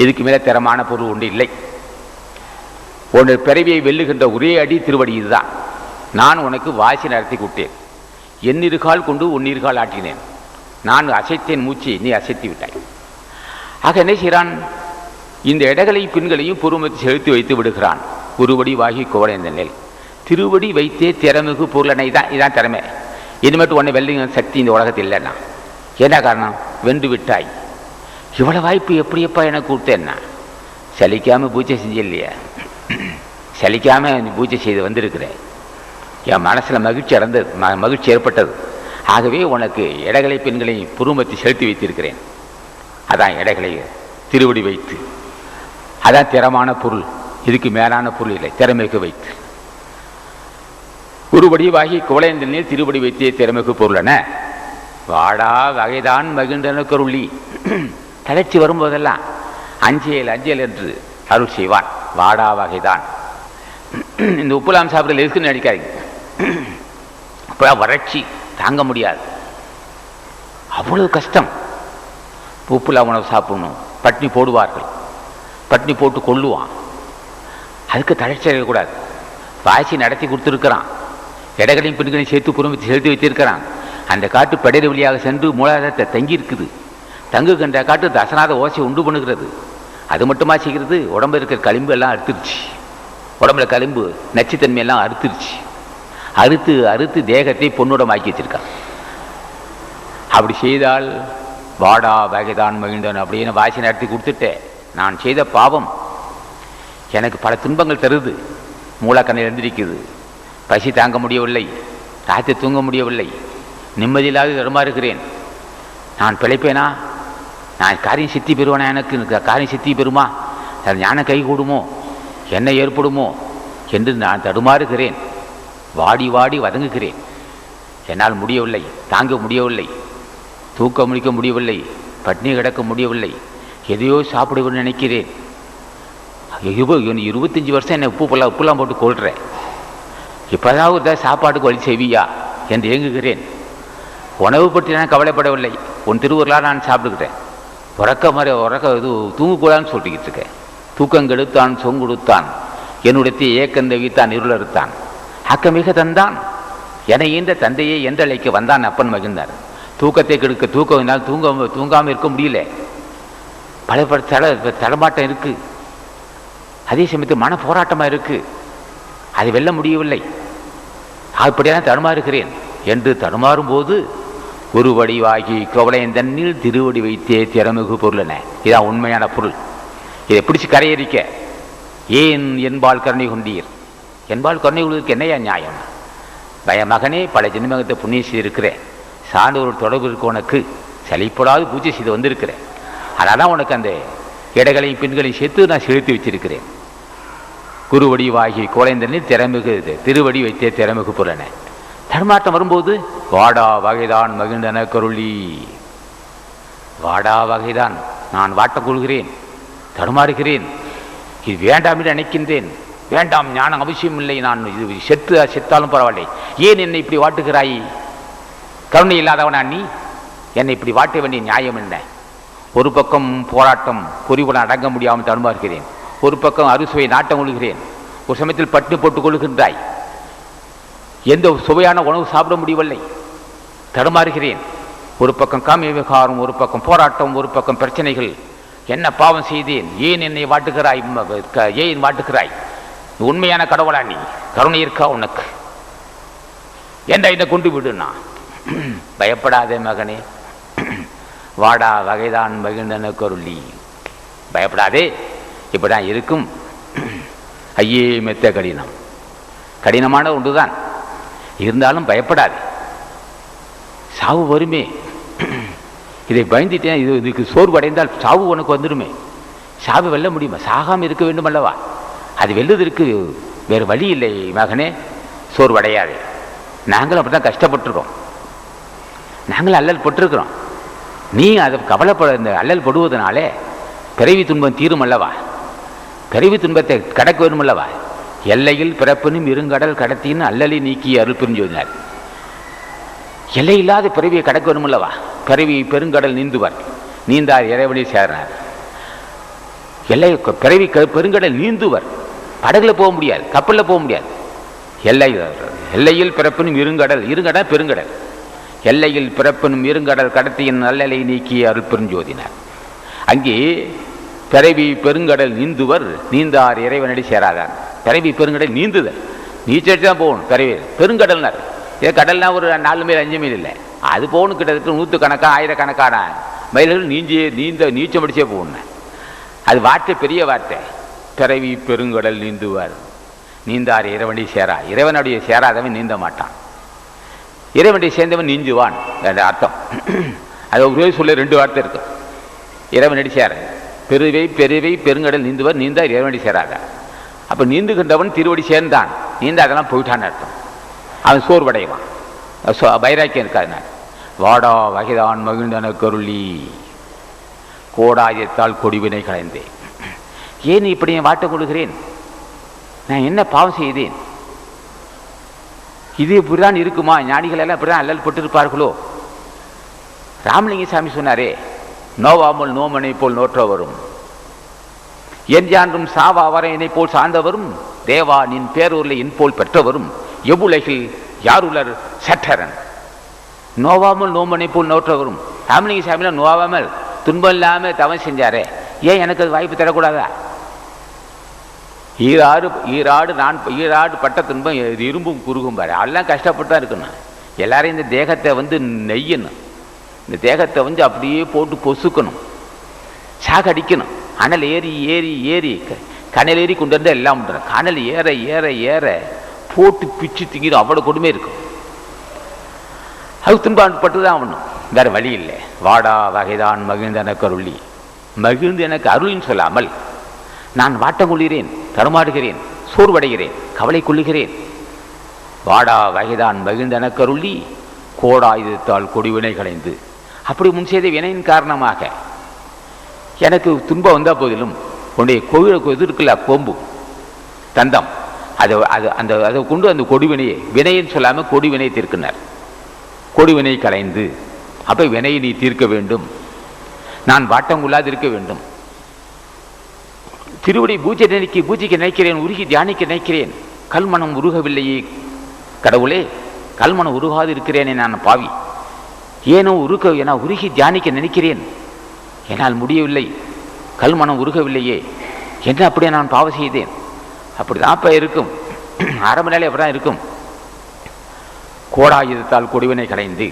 இதுக்கு மேலே திறமான பொருள் ஒன்று இல்லை. உன்னுடைய பிறவியை வெல்லுகின்ற ஒரே அடி திருவடி இதுதான். நான் உனக்கு வாசி நடத்தி கொடுத்தேன், என்னிருகால் கொண்டு உன்னிருகால் ஆட்டினேன், நான் அசைத்தேன் மூச்சு, நீ அசைத்து விட்டாய். ஆக என்ன செய்கிறான்? இந்த இடங்களையும் பின்களையும் பொறுமத்தை செலுத்தி வைத்து விடுகிறான். குருவடி வாகி கோவளையந்தனில் திருவடி வைத்தே திறமிகு பொருளனை. இதான் திறமை. இனிமேட்டு உன்னை வெல்லுங்க சக்தி இந்த உலகத்தில் இல்லைன்னா என்ன காரணம்? வென்று விட்டாய். இவ்வளோ வாய்ப்பு எப்படியப்பா எனக்கு கொடுத்தேன்னா? சலிக்காமல் பூஜை செஞ்சில்லையா? சலிக்காமல் நீ பூஜை செய்து வந்திருக்கிறேன். என் மனசில் மகிழ்ச்சி ஏற்பட்டது. ஆகவே உனக்கு இடங்களை பெண்களையும் புருமத்தை செலுத்தி வைத்திருக்கிறேன். அதான் இடங்களை திருவடி வைத்து. அதான் திறமான பொருள். இதுக்கு மேலான பொருள் இல்லை. திறமைக்கு வைத்து குருவடிவாகி கோவளையந்தனில் திருவடி வைத்தே திறமைக்கு பொருளன. வாடா வகைதான் மகிழ்ந்தன கருளி. தளர்ச்சி வரும்போதெல்லாம் அஞ்சேல் என்று அருள் செய்வான். வாடா வகைதான். இந்த உப்புலாம் சாப்பிட்றது எதுக்குன்னு நினைக்காதீங்க. அப்போ வறட்சி தாங்க முடியாது, அவ்வளவு கஷ்டம். உப்புலா உணவு சாப்பிடணும், பட்னி போடுவார்கள், பட்னி போட்டு கொள்ளுவான். அதுக்கு தளர்ச்சி அடையக்கூடாது. வாசி நடத்தி கொடுத்துருக்கிறான், இடங்களையும் பெண்களையும் சேர்த்து குடும்பத்தை செலுத்தி வைத்திருக்கிறான். அந்த காட்டு படையிற வழியாக சென்று மூலாதாரத்தை தங்கி இருக்குது. தங்குகின்ற காட்டு தசனாத ஓசை உண்டு பண்ணுகிறது. அது மட்டுமா செய்கிறது? உடம்புல இருக்கிற களிம்பு எல்லாம் அறுத்துருச்சு. உடம்புல களிம்பு நச்சுத்தன்மையெல்லாம் அறுத்துருச்சு. அறுத்து தேகத்தை பொன்னுடமாக்கி வச்சிருக்கான். அப்படி செய்தால் வாடா வகைதான் மகிழ்ந்தன் அப்படின்னு வாசி நடத்தி கொடுத்துட்டேன். நான் செய்த பாவம் எனக்கு பல துன்பங்கள் தருது. மூலக்கண்ணை எழுந்திருக்குது. பசி தாங்க முடியவில்லை, ராத்திரி தூங்க முடியவில்லை, நிம்மதியில்லாத தடுமாறுகிறேன். நான் பிழைப்பேனா? நான் காரியம் சித்தி பெறுவேனா? எனக்கு காரியம் சித்தி பெறுமா? ஞானம் கை கூடுமோ? என்ன ஏற்படுமோ என்று நான் தடுமாறுகிறேன். வாடி வாடி வதங்குகிறேன். என்னால் முடியவில்லை, தாங்க முடியவில்லை, தூக்க முடிக்க முடியவில்லை, பட்னி கிடக்க முடியவில்லை. எதையோ சாப்பிடுவேன்னு நினைக்கிறேன். 25 வருஷம் என்னை உப்புலாம் போட்டு கொள்கிறேன். இப்போதாவது சாப்பாட்டுக்கு வழி செய்வியா என்று ஏங்குகிறேன். உணவு பற்றி நான் கவலைப்படவில்லை. உன் திருவுருளாக நான் சாப்பிட்டுக்கிறேன். இது தூங்கக்கூடாதுன்னு சொல்லிக்கிட்டு இருக்கேன். தூக்கங்கெடுத்தான் சொங்குடுத்தான் என்னுடைய ஏக்கந்த வீத்தான் இருளறுத்தான் அக்கமிக தந்தான் என ஈன்ற தந்தையை என்றழைக்க வந்தான் அப்பன் மகிழ்ந்தார். தூக்கத்தை கெடுக்க தூக்கம் தூங்காமல் இருக்க முடியல. பல தடமாட்டம் இருக்கு. அதே சமயத்தில் மன போராட்டமாக இருக்கு. அதை வெல்ல முடியவில்லை. அப்படியான தடுமாறுகிறேன் என்று தடுமாறும் போது ஒரு வடிவாகி கவலையின் தண்ணில் திருவடி வைத்தே திறமிகு பொருளென. இதான் உண்மையான பொருள். இதை பிடிச்சி கரையறிக்க ஏன் என்பால் கருணை கொண்டீர்? என்பால் கருணை கொள்வதற்கு என்னையா நியாயம்? மகனே, பல ஜென்மகத்தை புண்ணியம் செய்திருக்கிறேன். சான்றோர் தொடர்பு இருக்க உனக்கு சலிப்படாது பூஜை செய்து வந்திருக்கிறேன். அதனால் தான் உனக்கு அந்த இடைகளையும் பெண்களையும் சேர்த்து நான் செலுத்தி வச்சிருக்கிறேன். குருவடிவாகி கோலைந்தனில் திறமிகு திருவடி வைத்தே திறமிகு பொருளென. தடுமாட்டம் வரும்போது வாடா வகைதான் மகிழ்ந்தன கருளி. வாடா வகைதான் நான் வாட்டம் கொள்கிறேன், தடுமாறுகிறேன். இது வேண்டாம் என்று நினைக்கின்றேன். வேண்டாம், ஞானம் அவசியம் இல்லை. நான் இது செத்தாலும் பரவாயில்லை. ஏன் என்னை இப்படி வாட்டுகிறாய்? கருணை இல்லாதவனா நீ? என்னை இப்படி வாட்ட வேண்டிய நியாயம் என்ன? ஒரு பக்கம் போராட்டம், பொறிவுடன் அடங்க முடியாமல் தடுமாறுகிறேன். ஒரு பக்கம் அறுசுவை நாட்டம் கொள்கிறேன். ஒரு சமயத்தில் பட்டு போட்டுக் கொள்கின்றாய். எந்த சுவையான உணவு சாப்பிட முடியவில்லை, தடுமாறுகிறேன். ஒரு பக்கம் காமிய விகாரம், ஒரு பக்கம் போராட்டம், ஒரு பக்கம் பிரச்சனைகள். என்ன பாவம் செய்தேன்? ஏன் என்னை வாட்டுகிறாய்? ஏன் வாட்டுகிறாய்? உண்மையான கடவுளா நீ? கருணை இருக்கா உனக்கு? என்னை கொண்டு விடுனா? பயப்படாதே மகனே, வாடா வகைதான் மகிழ்ந்தன கருளி. பயப்படாதே, இப்படிதான் இருக்கும். ஐயே மெத்த கடினம், கடினமான ஒன்றுதான். இருந்தாலும் பயப்படாது. சாவு வருமே, இதை பயந்துட்டேன். இதுக்கு சோர்வடைந்தால் சாவு உனக்கு வந்துடுமே. சாவு வெல்ல முடியுமா? சாகாமல் இருக்க வேண்டும் அல்லவா? அது வெல்லுவதற்கு வேறு வழி இல்லை மகனே. சோர்வடையாது. நாங்களும் அப்படி தான் கஷ்டப்பட்டுருக்கோம். நாங்களும் அல்லல் பட்டிருக்கிறோம். நீ அதை கவலைப்பட, இந்த அல்லல் படுவதனாலே பிறவி துன்பம் தீரும் அல்லவா? பிறவி துன்பத்தை கடக்க வேண்டும் அல்லவா? எல்லையில் பிறப்பினும் இருங்கடல் கடத்தின்னு அல்லலை நீக்கி அருள் புரிஞ்சுனார். எல்லை இல்லாத பிறவியை கடக்க வேண்டும் அல்லவா? பிறவி பெருங்கடல் நீந்துவார், நீந்தார் இறைவனை சேர்னார். எல்லை பிறவி பெருங்கடல் நீந்துவர். படகுல போக முடியாது, கப்பலில் போக முடியாது. எல்லையில் பிறப்பினும் இருங்கடல், இருங்கடல் பெருங்கடல். எல்லையில் பிறப்பினும் இருங்கடல் கடத்தியின் நல்லலை நீக்கி அருள் புரிஞ்சோதினார். அங்கே பிறவி பெருங்கடல் நீந்துவர், நீந்தார் இறைவனடி சேராதான். பிறவி பெருங்கடல் நீந்துதல், நீச்சல் தான் போகணும். பிறவி பெருங்கடல்னார். இதே கடல்னா ஒரு 4 மைல் 5 மைல் இல்லை, அது போகணும். கிட்டத்தட்ட 100கணக்கான 1000கணக்கான மைல்கள் நீச்சம் அடிச்சே போகணும். அது வார்த்தை, பெரிய வார்த்தை. பிறவி பெருங்கடல் நீந்துவார், நீந்தார் இறைவனை சேரா. இறைவனுடைய சேராதவன் நீந்த மாட்டான், இறைவனை சேர்ந்தவன் நீஞ்சுவான் என்ற அர்த்தம். அது ஒரே சொல்ல 2 வார்த்தை இருக்கு. இறைவனடி சேர, பெருவை பெருவை பெருங்கடல் நீந்துவர், நீந்தார் இறைவனடி சேராத. அப்போ நீந்துகின்றவன் திருவடி சேர்ந்தான், நீந்த அதெல்லாம் போயிட்டான்னு அர்த்தம். அவன் சோர்வடைவான், வைராக்கியம் இருக்காது. வாடா வகைதான் மகிழ்ந்தன கருளி, கோடாயத்தால் கொடிவினை கலைந்தேன். ஏன் இப்படி வாட்டம் கொள்கிறேன்? நான் என்ன பாவம் செய்தேன்? இது இப்படிதான் இருக்குமா? ஞானிகள் எல்லாம் இப்படிதான் அல்லல் பட்டிருப்பார்களோ? ராமலிங்க சாமி சொன்னாரே, நோவாமல் நோமனை போல் நோற்ற வரும், என் யான்றும் சாவா வரையினை போல் சார்ந்தவரும், தேவா நின் பேரூர்ல என் போல் பெற்றவரும், எவ்வுலகில் யாருலர் சட்டரன். நோவாமல் நோமனை போல் நோற்ற வரும். ராமலிங்க சாமியில் நோவாமல் துன்பம் இல்லாமல் தவம் செஞ்சாரே, ஏன் எனக்கு அது வாய்ப்பு தரக்கூடாதா? ஈராடு பட்ட துன்பம் இரும்பும் குறுகும் பாரு, அதெல்லாம் கஷ்டப்பட்டு தான் இருக்கணும். எல்லாரும் இந்த தேகத்தை நெய்யணும், இந்த தேகத்தை அப்படியே போட்டு பொசுக்கணும், சாகடிக்கணும். அனல் ஏறி ஏறி ஏறி கனல் ஏறி கொண்டு வந்து எல்லாம் பண்ணுறேன். கனல் ஏற ஏற ஏற போட்டு பிச்சு திங்கிடும், அவ்வளோ கொடுமை இருக்கும். அது துன்பான்பட்டு தான் ஆகணும், வேறு வழி இல்லை. வாடா வகைதான் மகிழ்ந்து எனக்கு அருளி, மகிழ்ந்து எனக்கு அருளின்னு சொல்லாமல் நான் வாட்டம் கொள்கிறேன், தருமாடுகிறேன், சோர்வடைகிறேன், கவலை கொள்ளுகிறேன். வாடா வகைதான் மகிழ்ந்து எனக்கு அருளி கோடாயுதத்தால் கொடிவினை களைந்து. அப்படி முன் செய்த வினையின் காரணமாக எனக்கு துன்பம் வந்தால் போதிலும் உன்னுடைய கோவில் இது இருக்குல்ல, கோம்பு தந்தம், அதை கொண்டு அந்த கொடிவினையை, வினைன்னு சொல்லாமல் கொடிவினையை தீர்க்கினார். கொடிவினை களைந்து, அப்போ வினையை நீ தீர்க்க வேண்டும், நான் வாட்டம் கொள்ளாது இருக்க வேண்டும். திருவடி பூஜைக்கு நினைக்கிறேன், உருகி தியானிக்க நினைக்கிறேன், கல்மனம் உருகவில்லையே கடவுளே, கல்மனம் உருகாது இருக்கிறேனே நான் பாவி, ஏனோ என உருகி தியானிக்க நினைக்கிறேன், என்னால் முடியவில்லை, கல்மனம் உருகவில்லையே, என்ன அப்படியே நான் பாவம் செய்தேன். அப்படிதான் அப்போ இருக்கும், ஆரம்ப நிலை அப்படிதான் இருக்கும். கோடாயுதத்தால் கொடிவினை களைந்து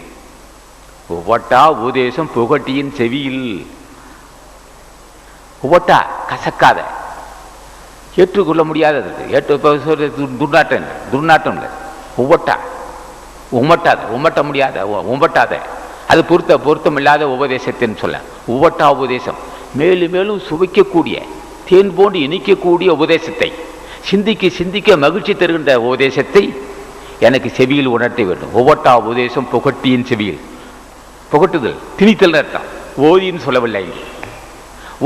ஒவ்வொட்டா உபதேசம் புகட்டியின் செவியில். ஒவ்வொட்டா கசக்காத, ஏற்றுக்கொள்ள முடியாதது, துர்நாட்டம் இல்லை. ஒவ்வொட்டா உமட்ட முடியாத, உமட்டாத, அது பொருத்தம் இல்லாத உபதேசத்தின்னு சொல்ல. ஒவ்வொட்டா உபதேசம், மேலும் மேலும் சுவைக்கக்கூடிய, தேன் போன்று இனிக்கக்கூடிய உபதேசத்தை, சிந்திக்க மகிழ்ச்சி தருகின்ற உபதேசத்தை எனக்கு செவியில் உணர்த்த வேண்டும். ஒவ்வொட்டா உபதேசம் புகட்டியின் செவியில். புகட்டுதல் திணித்தல் அர்த்தம், ஓதின்னு சொல்லவில்லை.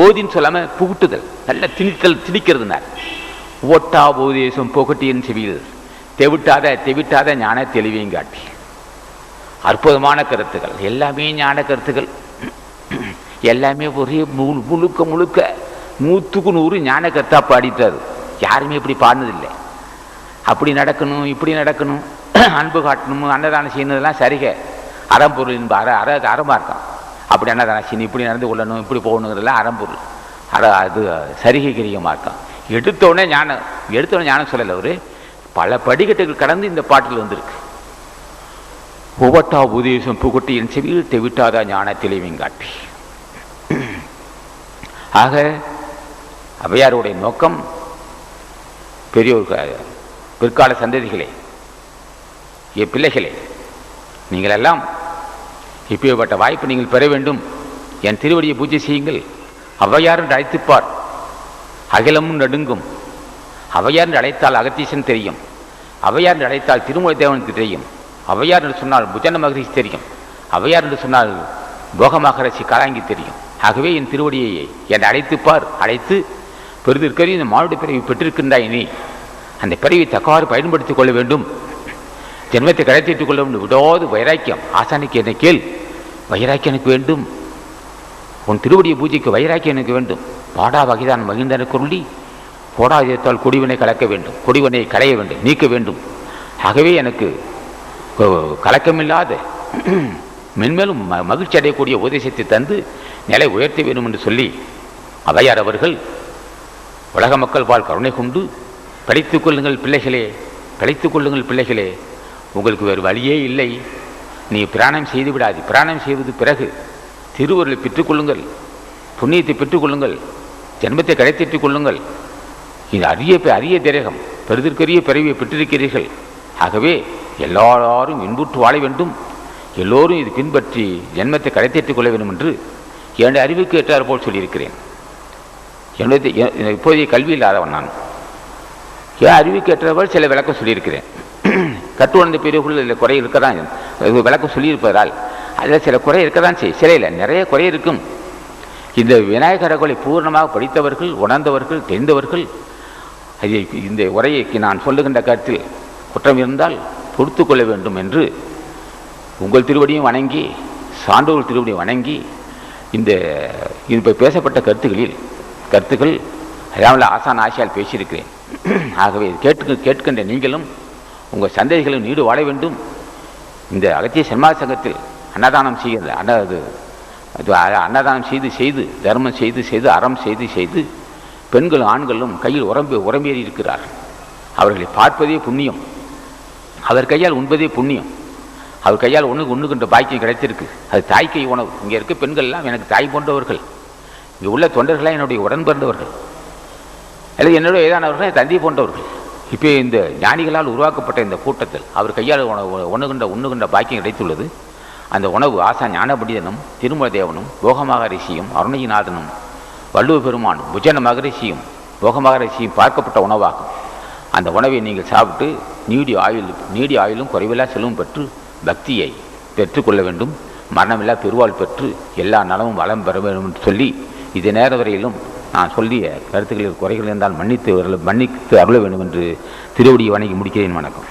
ஓதின்னு சொல்லாமல் புகட்டுதல், நல்ல திணிக்கிறதுனார். ஒவ்வொட்டா உபதேசம் புகட்டியின் செவியில் தெவிட்டாத ஞான தெளிவையும் காட்டி. அற்புதமான கருத்துக்கள், எல்லாமே ஞான கருத்துக்கள், எல்லாமே ஒரே முழுக்க 100க்கு 100 ஞான கருத்தா பாடிட்டார். யாருமே இப்படி பாடினதில்லை. அப்படி நடக்கணும், இப்படி நடக்கணும், அன்பு காட்டணும், அன்னதானம் செய்யணுதெல்லாம் சரிக அறம்பொருள் என்ப அறமாக இருக்கும். அப்படி அன்னதானம் செய்யணும், இப்படி நடந்து கொள்ளணும், இப்படி போகணுங்கிறதெல்லாம் அறம்பொருள், அது சரிகை கிரியமாக இருக்கும். எடுத்தோடனே ஞானம் சொல்லலை. ஒரு பல படிக்கட்டுகள் கடந்து இந்த பாட்டில் வந்திருக்கு. ஒவ்வொட்டா உபதேசம் புகட்டியின் செவியில் தெவிட்டாத ஞான தெளிவையும் காட்டி. ஆக ஔவையாருடைய நோக்கம், பெரியோர் பிற்கால சந்ததிகளே, பிள்ளைகளே, நீங்கள் எல்லாம் இப்பேற்பட்ட வாய்ப்பு நீங்கள் பெற வேண்டும். என் திருவடியை பூஜை செய்யுங்கள். ஔவையார் என்று அழைத்துப்பார், அகிலமும் நடுங்கும். ஔவையார் என்று அழைத்தால் அகத்தீசன் தெரியும், ஔவையார் என்று அழைத்தால் திருமலை தேவனுக்கு தெரியும், ஔவையார் என்று சொன்னால் புஜன மகரிஷி தெரியும், ஔவையார் என்று சொன்னால் போக மகரிஷி காலாங்கி தெரியும். ஆகவே என் திருவடியை என்னை அழைத்துப்பார். அழைத்து பெரிதிருக்கறி இந்த மானுட பிறவி பெற்றிருக்கின்றாய், நீ அந்த பிறவி தக்கவாறு பயன்படுத்திக் கொள்ள வேண்டும், ஜென்மத்தை கடைத்திட்டுக் கொள்ள வேண்டும். விடாது வைராக்கியம். ஆசானிக்கு என்னை கேள், வைராக்கியம் எனக்கு வேண்டும், உன் திருவடியை பூஜைக்கு வைராக்கியம் எனக்கு வேண்டும். பாடா வகைதான் மகிழ்ந்தன கொள்ளி போடாதத்தால் கொடிவினை கலக்க வேண்டும், கொடிவினை களைய வேண்டும், நீக்க வேண்டும். ஆகவே எனக்கு கலக்கமில்லாத மென்மேலும் மகிழ்ச்சி அடையக்கூடிய உபதேசத்தை தந்து நிலை உயர்த்த வேண்டும் என்று சொல்லி ஔவையார் அவர்கள் உலக மக்கள் பால் கருணை கொண்டு, படித்துக் கொள்ளுங்கள் பிள்ளைகளே, உங்களுக்கு வேறு வழியே இல்லை, நீ பிராணம் செய்து விடாது, பிராணம் செய்வது பிறகு திருவருளை பெற்றுக்கொள்ளுங்கள், புண்ணியத்தை பெற்றுக்கொள்ளுங்கள், ஜென்மத்தை கிடைத்திட்டுக் கொள்ளுங்கள். இது அரிய திரகம், பெரிதற்கரிய பிறவியை பெற்றிருக்கிறீர்கள். ஆகவே எல்லாரும் இன்புற்று வாழ வேண்டும், எல்லோரும் இது பின்பற்றி ஜென்மத்தை கடைத்தேற்றிக் கொள்ள வேண்டும் என்று என்னுடைய அறிவுக்கு ஏற்றார் போல் சொல்லியிருக்கிறேன். இப்போதைய கல்வி இல்லாதவன் நான், என் அறிவுக்கு ஏற்றவர்கள் சில விளக்கம் சொல்லியிருக்கிறேன். கட்டுவந்த பெரியவர்கள் இதில் குறை இருக்கதான், விளக்கம் சொல்லியிருப்பதால் அதில் சில குறை இருக்கதான் சிலையில் நிறைய குறை இருக்கும். இந்த விநாயகர்களை பூர்ணமாக படித்தவர்கள், உணர்ந்தவர்கள், தெரிந்தவர்கள் இந்த உரையை நான் சொல்லுகின்ற கருத்தில் குற்றம் இருந்தால் பொறுத்து கொள்ள வேண்டும் என்று உங்கள் திருவடியும் வணங்கி, சான்றோர் திருவடியும் வணங்கி, இந்த இப்போ பேசப்பட்ட கருத்துக்கள் அதாவது ஆசான் ஆசியால் பேசியிருக்கிறேன். ஆகவே கேட்கின்ற நீங்களும் உங்கள் சந்ததிகளும் நீடு வாழ வேண்டும். இந்த அகத்திய சன்மாத சங்கத்தில் அன்னதானம் செய்கிற அன்னதானம் செய்து தர்மம் செய்து அறம் செய்து பெண்களும் ஆண்களும் கையில் உரம்பேறி இருக்கிறார். அவர்களை பார்ப்பதே புண்ணியம், அவர் கையால் உண்பதே புண்ணியம். அவர் கையால் உண்ணுகின்ற பாக்கியம் கிடைத்திருக்கு. அது தாய்க்கை உணவு. இங்கே இருக்க பெண்கள்லாம் எனக்கு தாய் போன்றவர்கள், இங்கே உள்ள தொண்டர்களாக என்னுடைய உடன் பிறந்தவர்கள். அல்லது என்னோட ஏதானவர்கள் தந்தி போன்றவர்கள். இப்போ இந்த ஞானிகளால் உருவாக்கப்பட்ட இந்த கூட்டத்தில் அவர் கையால் உண்ணுகின்ற பாக்கியம் கிடைத்துள்ளது. அந்த உணவு ஆசா ஞானபண்டிதனும் திருமல தேவனும் போகமாக ரிஷியும் அருணகிநாதனும் வள்ளுவ பெருமானும் புஜன மகரிஷியும் போகமாக ரிஷியும் பார்க்கப்பட்ட உணவாகும். அந்த உணவை நீங்கள் சாப்பிட்டு நீடி ஆயுளும் குறைவில்லா செல்வம் பெற்று பக்தியை பெற்றுக்கொள்ள வேண்டும். மரணமில்லா பெருவாள் பெற்று எல்லா நலமும் வளம் பெற வேண்டும் என்று சொல்லி இது நேர வரையிலும் நான் சொல்லிய கருத்துக்களில் குறைகள் இருந்தால் மன்னித்து அருள வேண்டும் என்று திருவடியை வணங்கி முடிக்கிறேன். வணக்கம்.